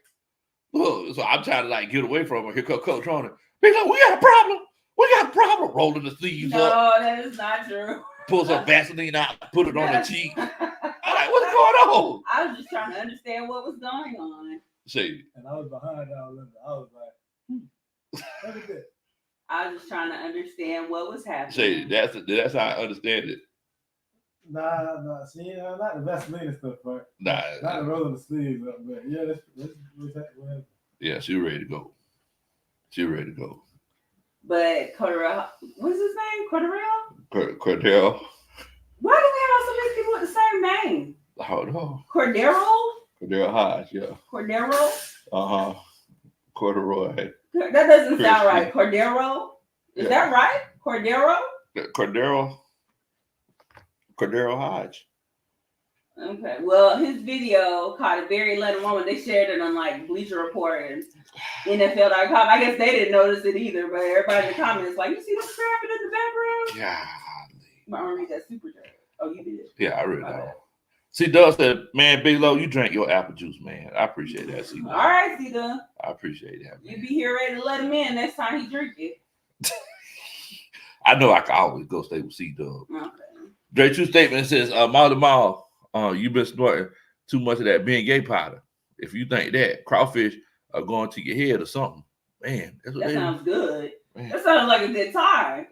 look, so I'm trying to like get away from her. Here comes Coach Roni. Big like, we got a problem. We got a problem. Rolling the sleeves up. No, that is not true. Pulls some Vaseline out, put it on the cheek. I'm like, what's going on? I was just trying to understand what was going on. See. And I was behind all of it. I was like, look at that. I was just trying to understand what was happening. See, that's how I understand it. Nah. See, not the Vaseline stuff, but Nah. not the rolling the sleeves up, but yeah, that's whatever. Yeah, she ready to go. She ready to go. But Cordero, what's his name? Cordero? Cordero. Why do we have so many people with the same name? I don't know. Cordero? Cordero Hodge, yeah. Cordero? Uh-huh. Corduroy. That doesn't sound right. Cordero? Is that right? Cordero? Cordero Hodge. Okay. Well, his video caught a very Atlanta moment. They shared it on like Bleacher Report and NFL.com. I guess they didn't notice it either, but everybody in the comments like, you see them scrapping in the background? Yeah. You might want to read that super chat. Oh, you did? Yeah, I read that. See, Doug said, man, Big Low, you drank your apple juice, man. I appreciate that, C. All right, C. Doug. I appreciate that, man. You be here ready to let him in next time he drink it. I know I can always go stay with C. Doug. Okay. Dre True Statement says, Molly Mall, you've been snorting too much of that being gay powder. If you think that, crawfish are going to your head or something. Man, that sounds good. Man. That sounds like a good time.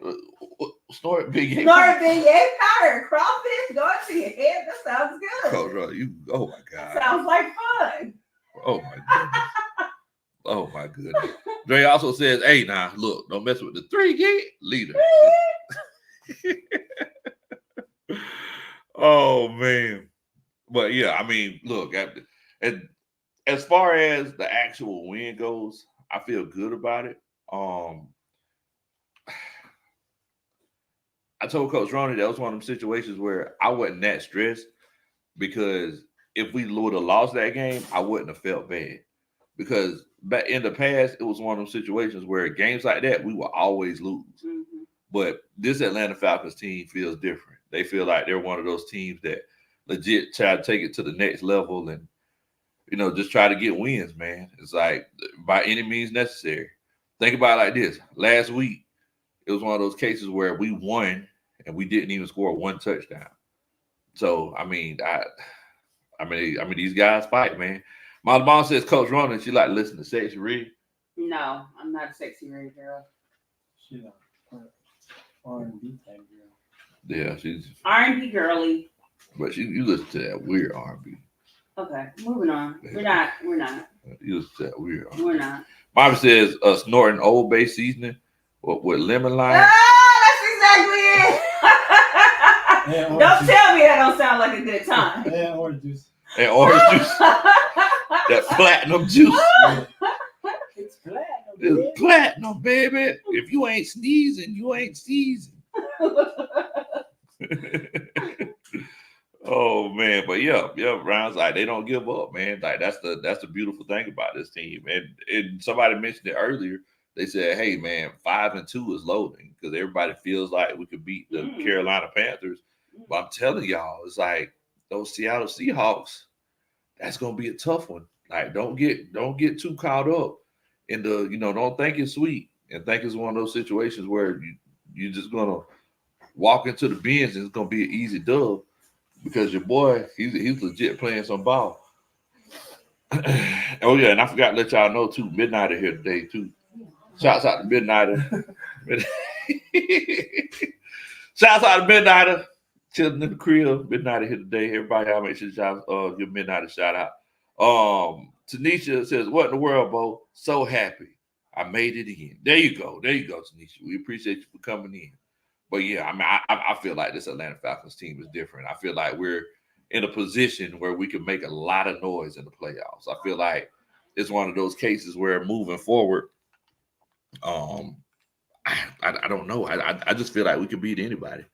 Snort big gay powder. Big gay powder. Crawfish going to your head. That sounds good. Oh my God. That sounds like fun. Oh my goodness. Oh my goodness. Dre also says, hey, now look, don't mess with the 3 gay leader. Oh man. But yeah, I mean, look, and as far as the actual win goes, I feel good about it. I told Coach Roni that was one of them situations where I wasn't that stressed because if we would have lost that game, I wouldn't have felt bad. Because back in the past, it was one of them situations where games like that, we would always lose. Mm-hmm. But this Atlanta Falcons team feels different. They feel like they're one of those teams that legit try to take it to the next level and, just try to get wins, man. It's like by any means necessary. Think about it like this. Last week, it was one of those cases where we won and we didn't even score one touchdown. So, I mean, these guys fight, man. My mom says Coach Roni, she like listen to Sexy Red. No, I'm not a Sexy Red girl. She's a R&B type girl. Yeah, she's R&B girly. But you listen to that weird R&B. Okay, moving on. We're not. You listen to that weird R&B. We're not. Bobby says snorting Old Bay seasoning with lemon lime. That's exactly it. Don't tell me that don't sound like a good time. And orange juice. And orange juice. That platinum juice. It's platinum. It's platinum, baby. If you ain't sneezing, you ain't seasoned. Oh man, but yeah, Brown's like they don't give up, man. Like that's the beautiful thing about this team. And somebody mentioned it earlier. They said, hey man, 5-2 is loading because everybody feels like we could beat the Carolina Panthers. But I'm telling y'all, it's like those Seattle Seahawks, that's gonna be a tough one. Like don't get too caught up in the, don't think it's sweet and think it's one of those situations where you're just gonna walk into the bins and it's gonna be an easy dub. Because your boy, he's legit playing some ball. Oh yeah, and I forgot to let y'all know too. Midnighter here today too. Shouts out to Midnighter. Shouts out to Midnighter. Chilling in the crib. Midnighter here today. Everybody, I'll make sure y'all give Midnighter a shout out. Tanisha says, "What in the world, Bo? So happy I made it in." There you go, Tanisha. We appreciate you for coming in. But yeah, I mean, I feel like this Atlanta Falcons team is different. I feel like we're in a position where we can make a lot of noise in the playoffs. I feel like it's one of those cases where moving forward, I don't know. I just feel like we could beat anybody.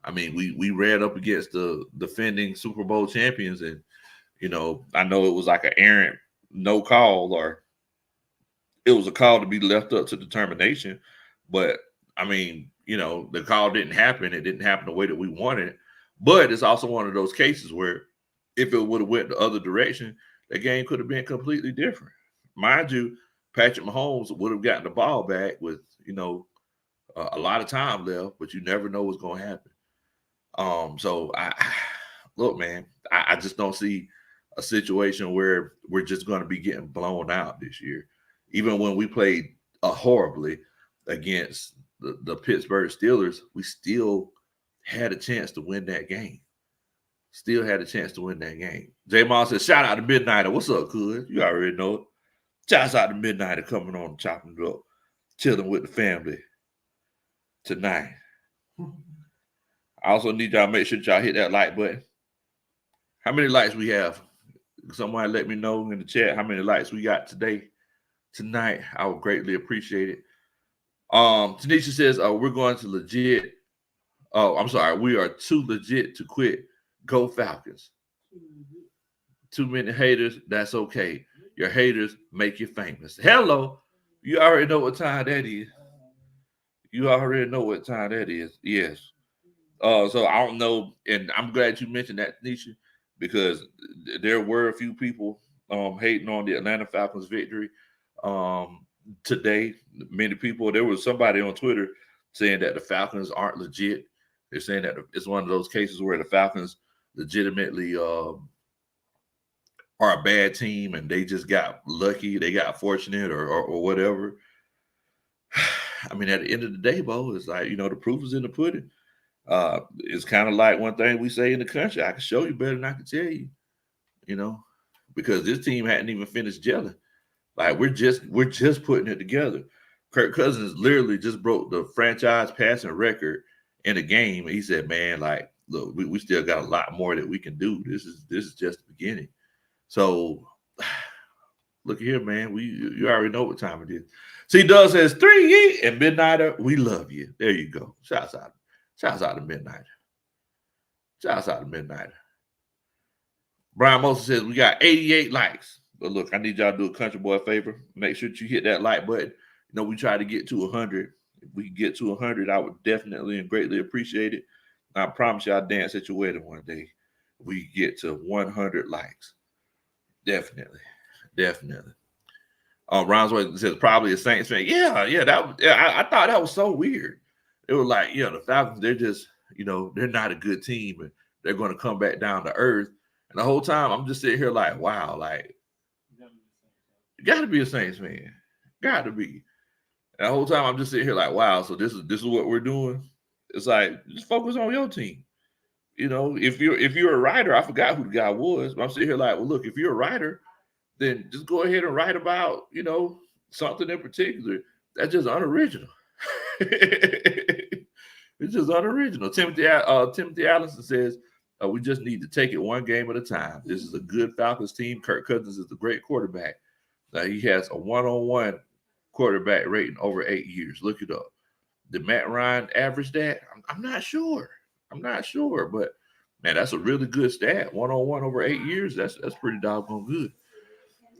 I mean, we ran up against the defending Super Bowl champions, and I know it was like an errant no call, or it was a call to be left up to determination. But I mean, the call didn't happen. It didn't happen the way that we wanted. But it's also one of those cases where if it would have went the other direction, the game could have been completely different. Mind you, Patrick Mahomes would have gotten the ball back with, a lot of time left, but you never know what's going to happen. So look, man, I just don't see a situation where we're just going to be getting blown out this year. Even when we played horribly against the Pittsburgh Steelers, we still had a chance to win that game. J Mall says, shout out to Midnighter. What's up, cuz? You already know it. Shouts out to Midnighter coming on and chopping it up, chilling with the family tonight. I also need y'all to make sure y'all hit that like button. How many likes we have? Somebody let me know in the chat how many likes we got tonight. I would greatly appreciate it. Tanisha says, we're going to legit. Oh, I'm sorry. We are too legit to quit. Go Falcons. Too many haters. That's okay. Your haters make you famous. Hello. You already know what time that is. Yes. So I don't know. And I'm glad you mentioned that, Tanisha, because there were a few people hating on the Atlanta Falcons victory. Today, many people, there was somebody on Twitter saying that the Falcons aren't legit. They're saying that it's one of those cases where the Falcons legitimately are a bad team and they just got lucky, they got fortunate or whatever. I mean, at the end of the day, Bo, it's like, the proof is in the pudding. It's kind of like one thing we say in the country, I can show you better than I can tell you, because this team hadn't even finished gelling. Like we're just putting it together. Kirk Cousins literally just broke the franchise passing record in a game. He said, man, like, look, we still got a lot more that we can do. This is just the beginning. So look here, man. You already know what time it is. See, Doug says 3 and Midnighter, we love you. There you go. Shouts out to Midnighter. Brian Moses says we got 88 likes. But look, I need y'all to do a country boy favor. Make sure that you hit that like button. We try to get to 100 If we get to 100, I would definitely and greatly appreciate it. I promise you I'll dance at your wedding one day. We get to 100 likes. Definitely. Ronsway says probably a Saints fan. Yeah. I thought that was so weird. It was like, the Falcons, they're just, they're not a good team and they're going to come back down to earth. And the whole time I'm just sitting here like, wow, like, you got to be a Saints fan. Got to be. And the whole time I'm just sitting here like, wow, so this is what we're doing. It's like, just focus on your team. If you're a writer, I forgot who the guy was, but I'm sitting here like, well, look, if you're a writer, then just go ahead and write about, something in particular. That's just unoriginal. It's just unoriginal. Timothy Allison says, we just need to take it one game at a time. This is a good Falcons team. Kirk Cousins is a great quarterback. He has a one-on-one quarterback rating over 8 years. Look it up. Did Matt Ryan average that? I'm not sure. But man, that's a really good stat. One-on-one over 8 years. That's pretty doggone good.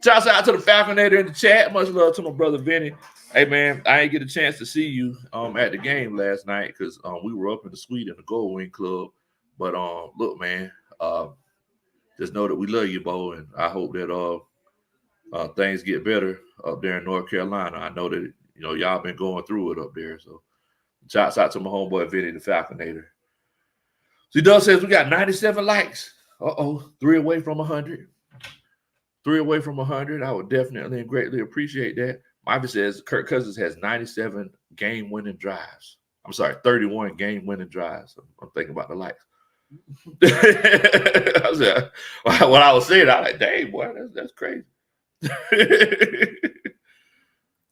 Shouts out to the Falconator in the chat. Much love to my brother Vinny. Hey man, I didn't get a chance to see you at the game last night because we were up in the suite in the Gold Wing Club. But look, man, just know that we love you, Bo, and I hope that things get better up there in North Carolina. I know that y'all been going through it up there. So shouts out to my homeboy Vinny the Falconator. C-Dub says we got 97 likes. 3 away from 100. 3 away from 100. I would definitely and greatly appreciate that. Ivy says Kirk Cousins has 97 game-winning drives. I'm sorry, 31 game-winning drives. I'm thinking about the likes. What I was saying, I was like, dang, boy, that's crazy.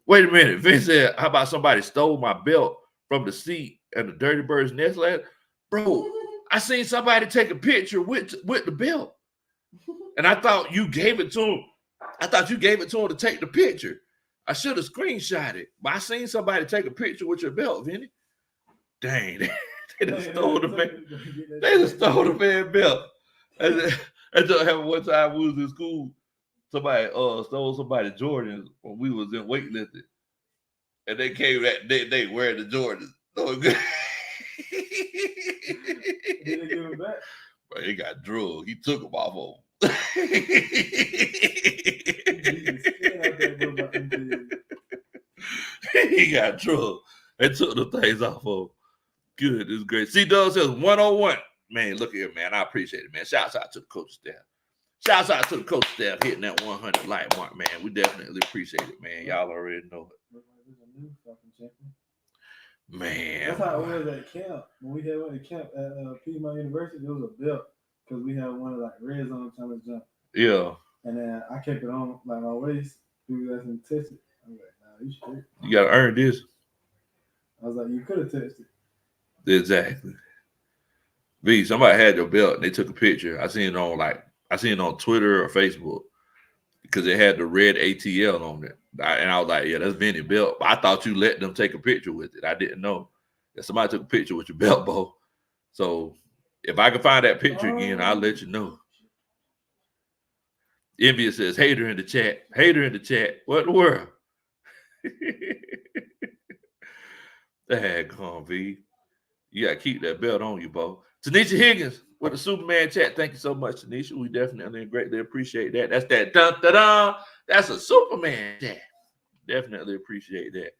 Wait a minute. Vince said, how about somebody stole my belt from the seat and the Dirty Bird's nest last? Bro, I seen somebody take a picture with the belt. And I thought you gave it to him. To take the picture. I should have screenshot it. But I seen somebody take a picture with your belt, Vinny. Dang, they just stole the man. They just stole the man belt. That just happened one time we was in school. Somebody stole somebody Jordans when we was in weightlifting. And they came that day wearing the Jordans. So good. Did they give him back? But he got drugged. He took them off of him. He got drugged. They took the things off of him. Good. It's great. C-Dub says 101. Man, look at here, man. I appreciate it, man. Shouts out to the coach staff. Shouts out to the coach staff hitting that 100 like mark, man. We definitely appreciate it, man. Y'all already know it. Man. That's how it was at camp. When we went to camp at Piedmont University, it was a belt because we had one of like red zone challenge jump. Yeah. And then I kept it on like my waist. People asked me to touch it. I was like, nah, you straight. You gotta earn this. I was like, you could have touched it. Exactly. V, somebody had your belt and they took a picture. I seen it on Twitter or Facebook because it had the red ATL on it. And I was like, yeah, that's Vinny belt. But I thought you let them take a picture with it. I didn't know that somebody took a picture with your belt, Bo. So if I can find that picture again, I'll let you know. Envious says, hater in the chat. Hater in the chat. What in the world? Daggone, V. You got to keep that belt on you, Bo. Tanisha Higgins with the Superman chat. Thank you so much, Tanisha. We definitely greatly appreciate that. That's that dun-da-dun. That's a Superman chat. Definitely appreciate that.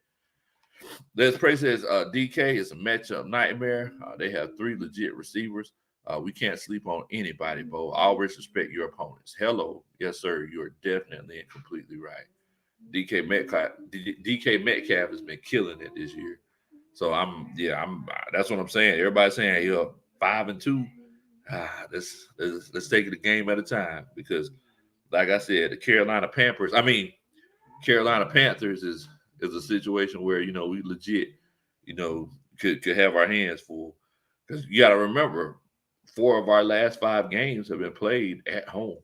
Les Prey says DK is a matchup nightmare. They have 3 legit receivers. We can't sleep on anybody, Bo. Always respect your opponents. Hello. Yes, sir. You're definitely and completely right. DK Metcalf has been killing it this year. So that's what I'm saying. Everybody's saying, 5-2. Let's take it a game at a time because, like I said, the Carolina Panthers is a situation where we legit, could have our hands full because you got to remember 4 of our last 5 games have been played at home.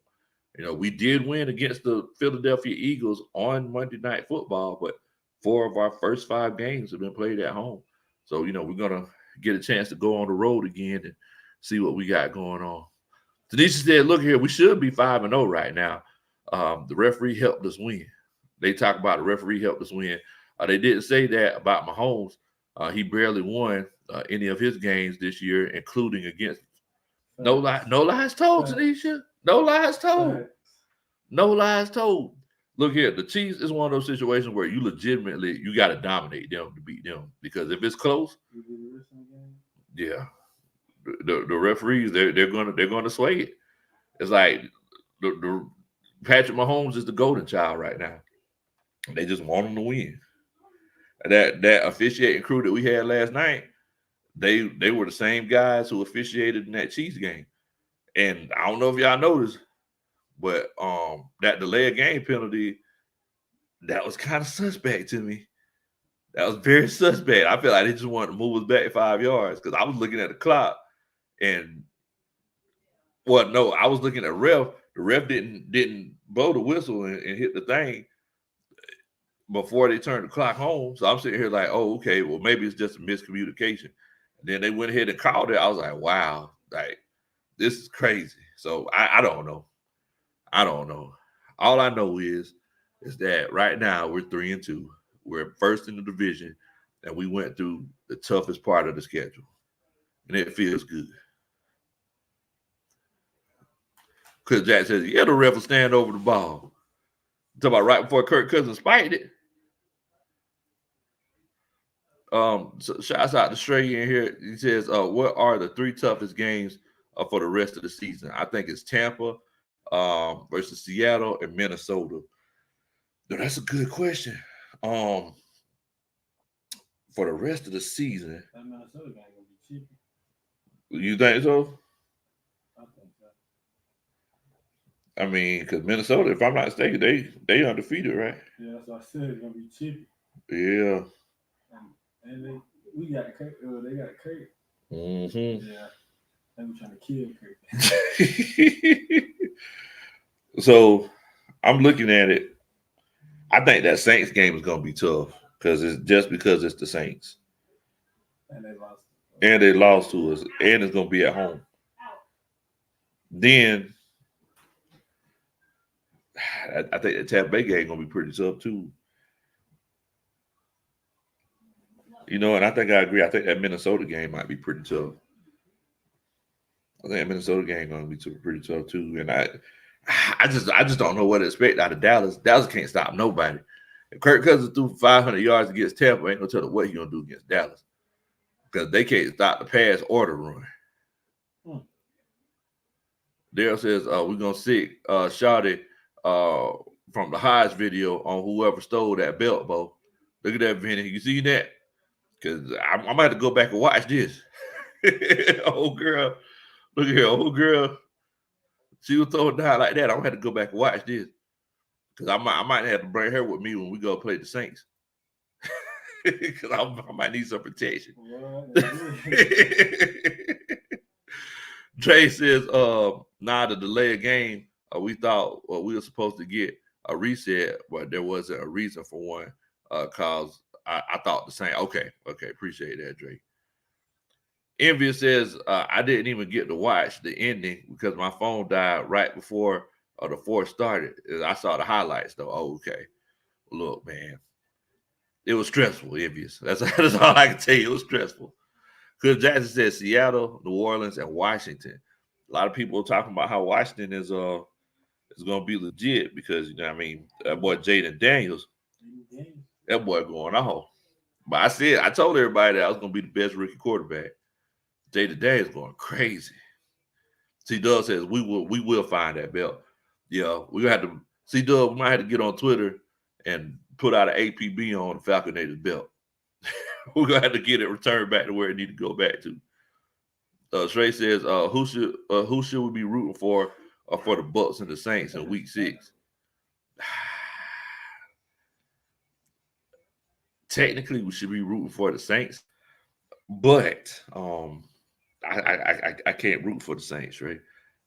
We did win against the Philadelphia Eagles on Monday Night Football, but 4 of our first 5 games have been played at home. So, we're going to get a chance to go on the road again and see what we got going on. Tanisha said, look here, we should be 5-0 right now. The referee helped us win. They talk about the referee helped us win. They didn't say that about Mahomes, He barely won any of his games this year, including against no lies told, Tanisha. No lies told. No lies told. Look here, the Chiefs is one of those situations where you legitimately you got to dominate them to beat them, because if it's close, yeah, the referees they're gonna sway it. It's like the Patrick Mahomes is the golden child right now. They just want him to win. That officiating crew that we had last night, they were the same guys who officiated in that Chiefs game. And I don't know if y'all noticed, but that delay of game penalty, that was kind of suspect to me. That was very suspect. I feel like they just wanted to move us back 5 yards, because I was looking at the clock and no, I was looking at ref. The ref didn't blow the whistle and hit the thing before they turned the clock home. So I'm sitting here like, oh, okay, well, maybe it's just a miscommunication. And then they went ahead and called it. I was like, wow, like, this is crazy. So I don't know. I don't know. All I know is that right now we're 3-2. We're first in the division, and we went through the toughest part of the schedule. And it feels good. Because Jack says, yeah, the ref will stand over the ball. Talk about right before Kirk Cousins spiked it. So shouts out to Stray in here. He says, what are the 3 toughest games for the rest of the season? I think it's Tampa versus Seattle and Minnesota. No, that's a good question. For the rest of the season, that Minnesota game gonna be cheap. You think so? I think so. I mean, because Minnesota, if I'm not mistaken, they undefeated, right? Yeah, that's what I said. It's gonna be cheap. Yeah. And we got Kurt. They got Kurt. Mm-hmm. Yeah. They were trying to kill Kurt. So I'm looking at it. I think that Saints game is going to be tough because it's the Saints. And they lost. And they lost to us. And it's going to be at home. Then I think the Tampa Bay game is going to be pretty tough too. You know, and I think I agree. I think that Minnesota game might be pretty tough. I think that Minnesota game is going to be pretty tough too. And I just don't know what to expect out of Dallas. Dallas can't stop nobody. If Kirk Cousins threw 500 yards against Tampa, ain't no telling what he's going to do against Dallas, because they can't stop the pass or the run. Daryl says, we're going to sick Shawty from the Hodge video on whoever stole that belt, Bo. Look at that, Vinny. You see that? Because I might have to go back and watch this. Old girl. Look at her, old girl. She was throwing down like that. I'm going to have to go back and watch this. Because I might have to bring her with me when we go play the Saints. Because I might need some protection. Trey says, the delay of game, we thought we were supposed to get a reset, but there wasn't a reason for one, because I thought the same. Okay, appreciate that, Drake. Envious says, I didn't even get to watch the ending because my phone died right before the fourth started. I saw the highlights, though. Oh, okay. Look, man, it was stressful, Envious. That's all I can tell you. It was stressful. Because Jackson says Seattle, New Orleans, and Washington. A lot of people are talking about how Washington is going to be legit because, you know what I mean, that boy Jaden Daniels, that boy going off. But I told everybody that I was going to be the best rookie quarterback. Jaden Daniels going crazy. C-Dub says we will find that belt. Yeah, we have to. C-Dub, we might have to get on Twitter and put out an APB on the Falconator's belt. We're gonna have to get it returned back to where it need to go back to. Trey says, who should we be rooting for the Bucks and the Saints in Week 6? Technically, we should be rooting for the Saints, but I can't root for the Saints, right?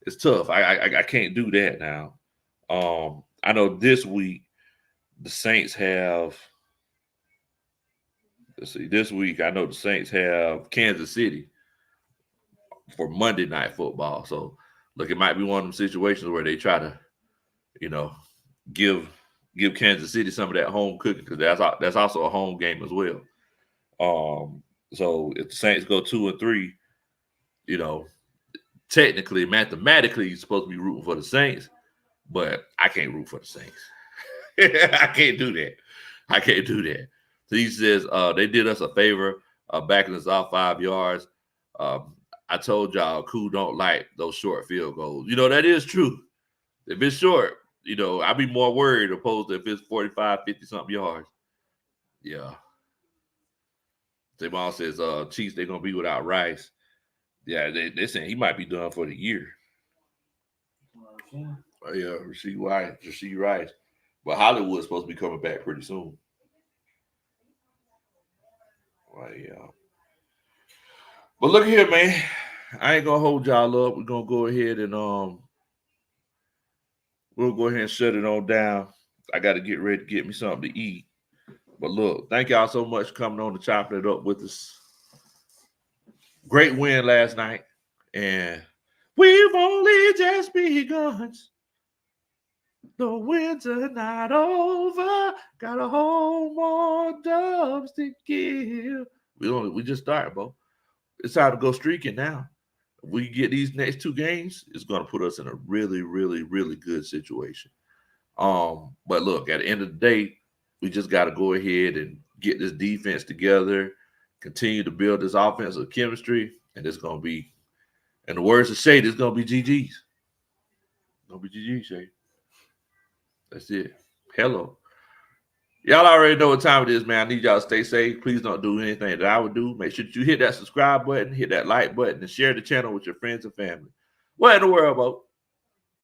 It's tough. I can't do that now. I know this week the Saints have. Let's see. This week I know the Saints have Kansas City for Monday Night Football. So look, it might be one of them situations where they try to, give Kansas City some of that home cooking, because that's also a home game as well. So if the Saints go 2-3, you know, technically, mathematically, you're supposed to be rooting for the Saints, but I can't root for the Saints. I can't do that. I can't do that. So he says they did us a favor backing us off 5 yards. I told y'all, Koo don't like those short field goals. You know, that is true. If it's short, you know, I'd be more worried opposed to if it's 45, 50-something yards. Yeah. Javon says, Chiefs, they're going to be without Rice. Yeah, they're saying he might be done for the year. Oh, yeah, Rasheed Rice. But Hollywood's supposed to be coming back pretty soon. Well, yeah. But look here, man. I ain't gonna hold y'all up. We're gonna go ahead and we'll go ahead and shut it on down. I gotta get ready to get me something to eat. But look, thank y'all so much for coming on to chopping it up with us. Great win last night. And we've only just begun. The winter not over. Got a whole more dubs to give. We just started, bro. It's time to go streaking now. If we get these next 2 games, it's going to put us in a really, really, really good situation. But look, at the end of the day, we just got to go ahead and get this defense together, continue to build this offensive chemistry, and it's going to be, in the words of Shade, it's going to be GG's. It's going to be GG's, Shade. That's it. Hello. Y'all already know what time it is, man. I need y'all to stay safe. Please don't do anything that I would do. Make sure that you hit that subscribe button, hit that like button, and share the channel with your friends and family. What in the world, Bo?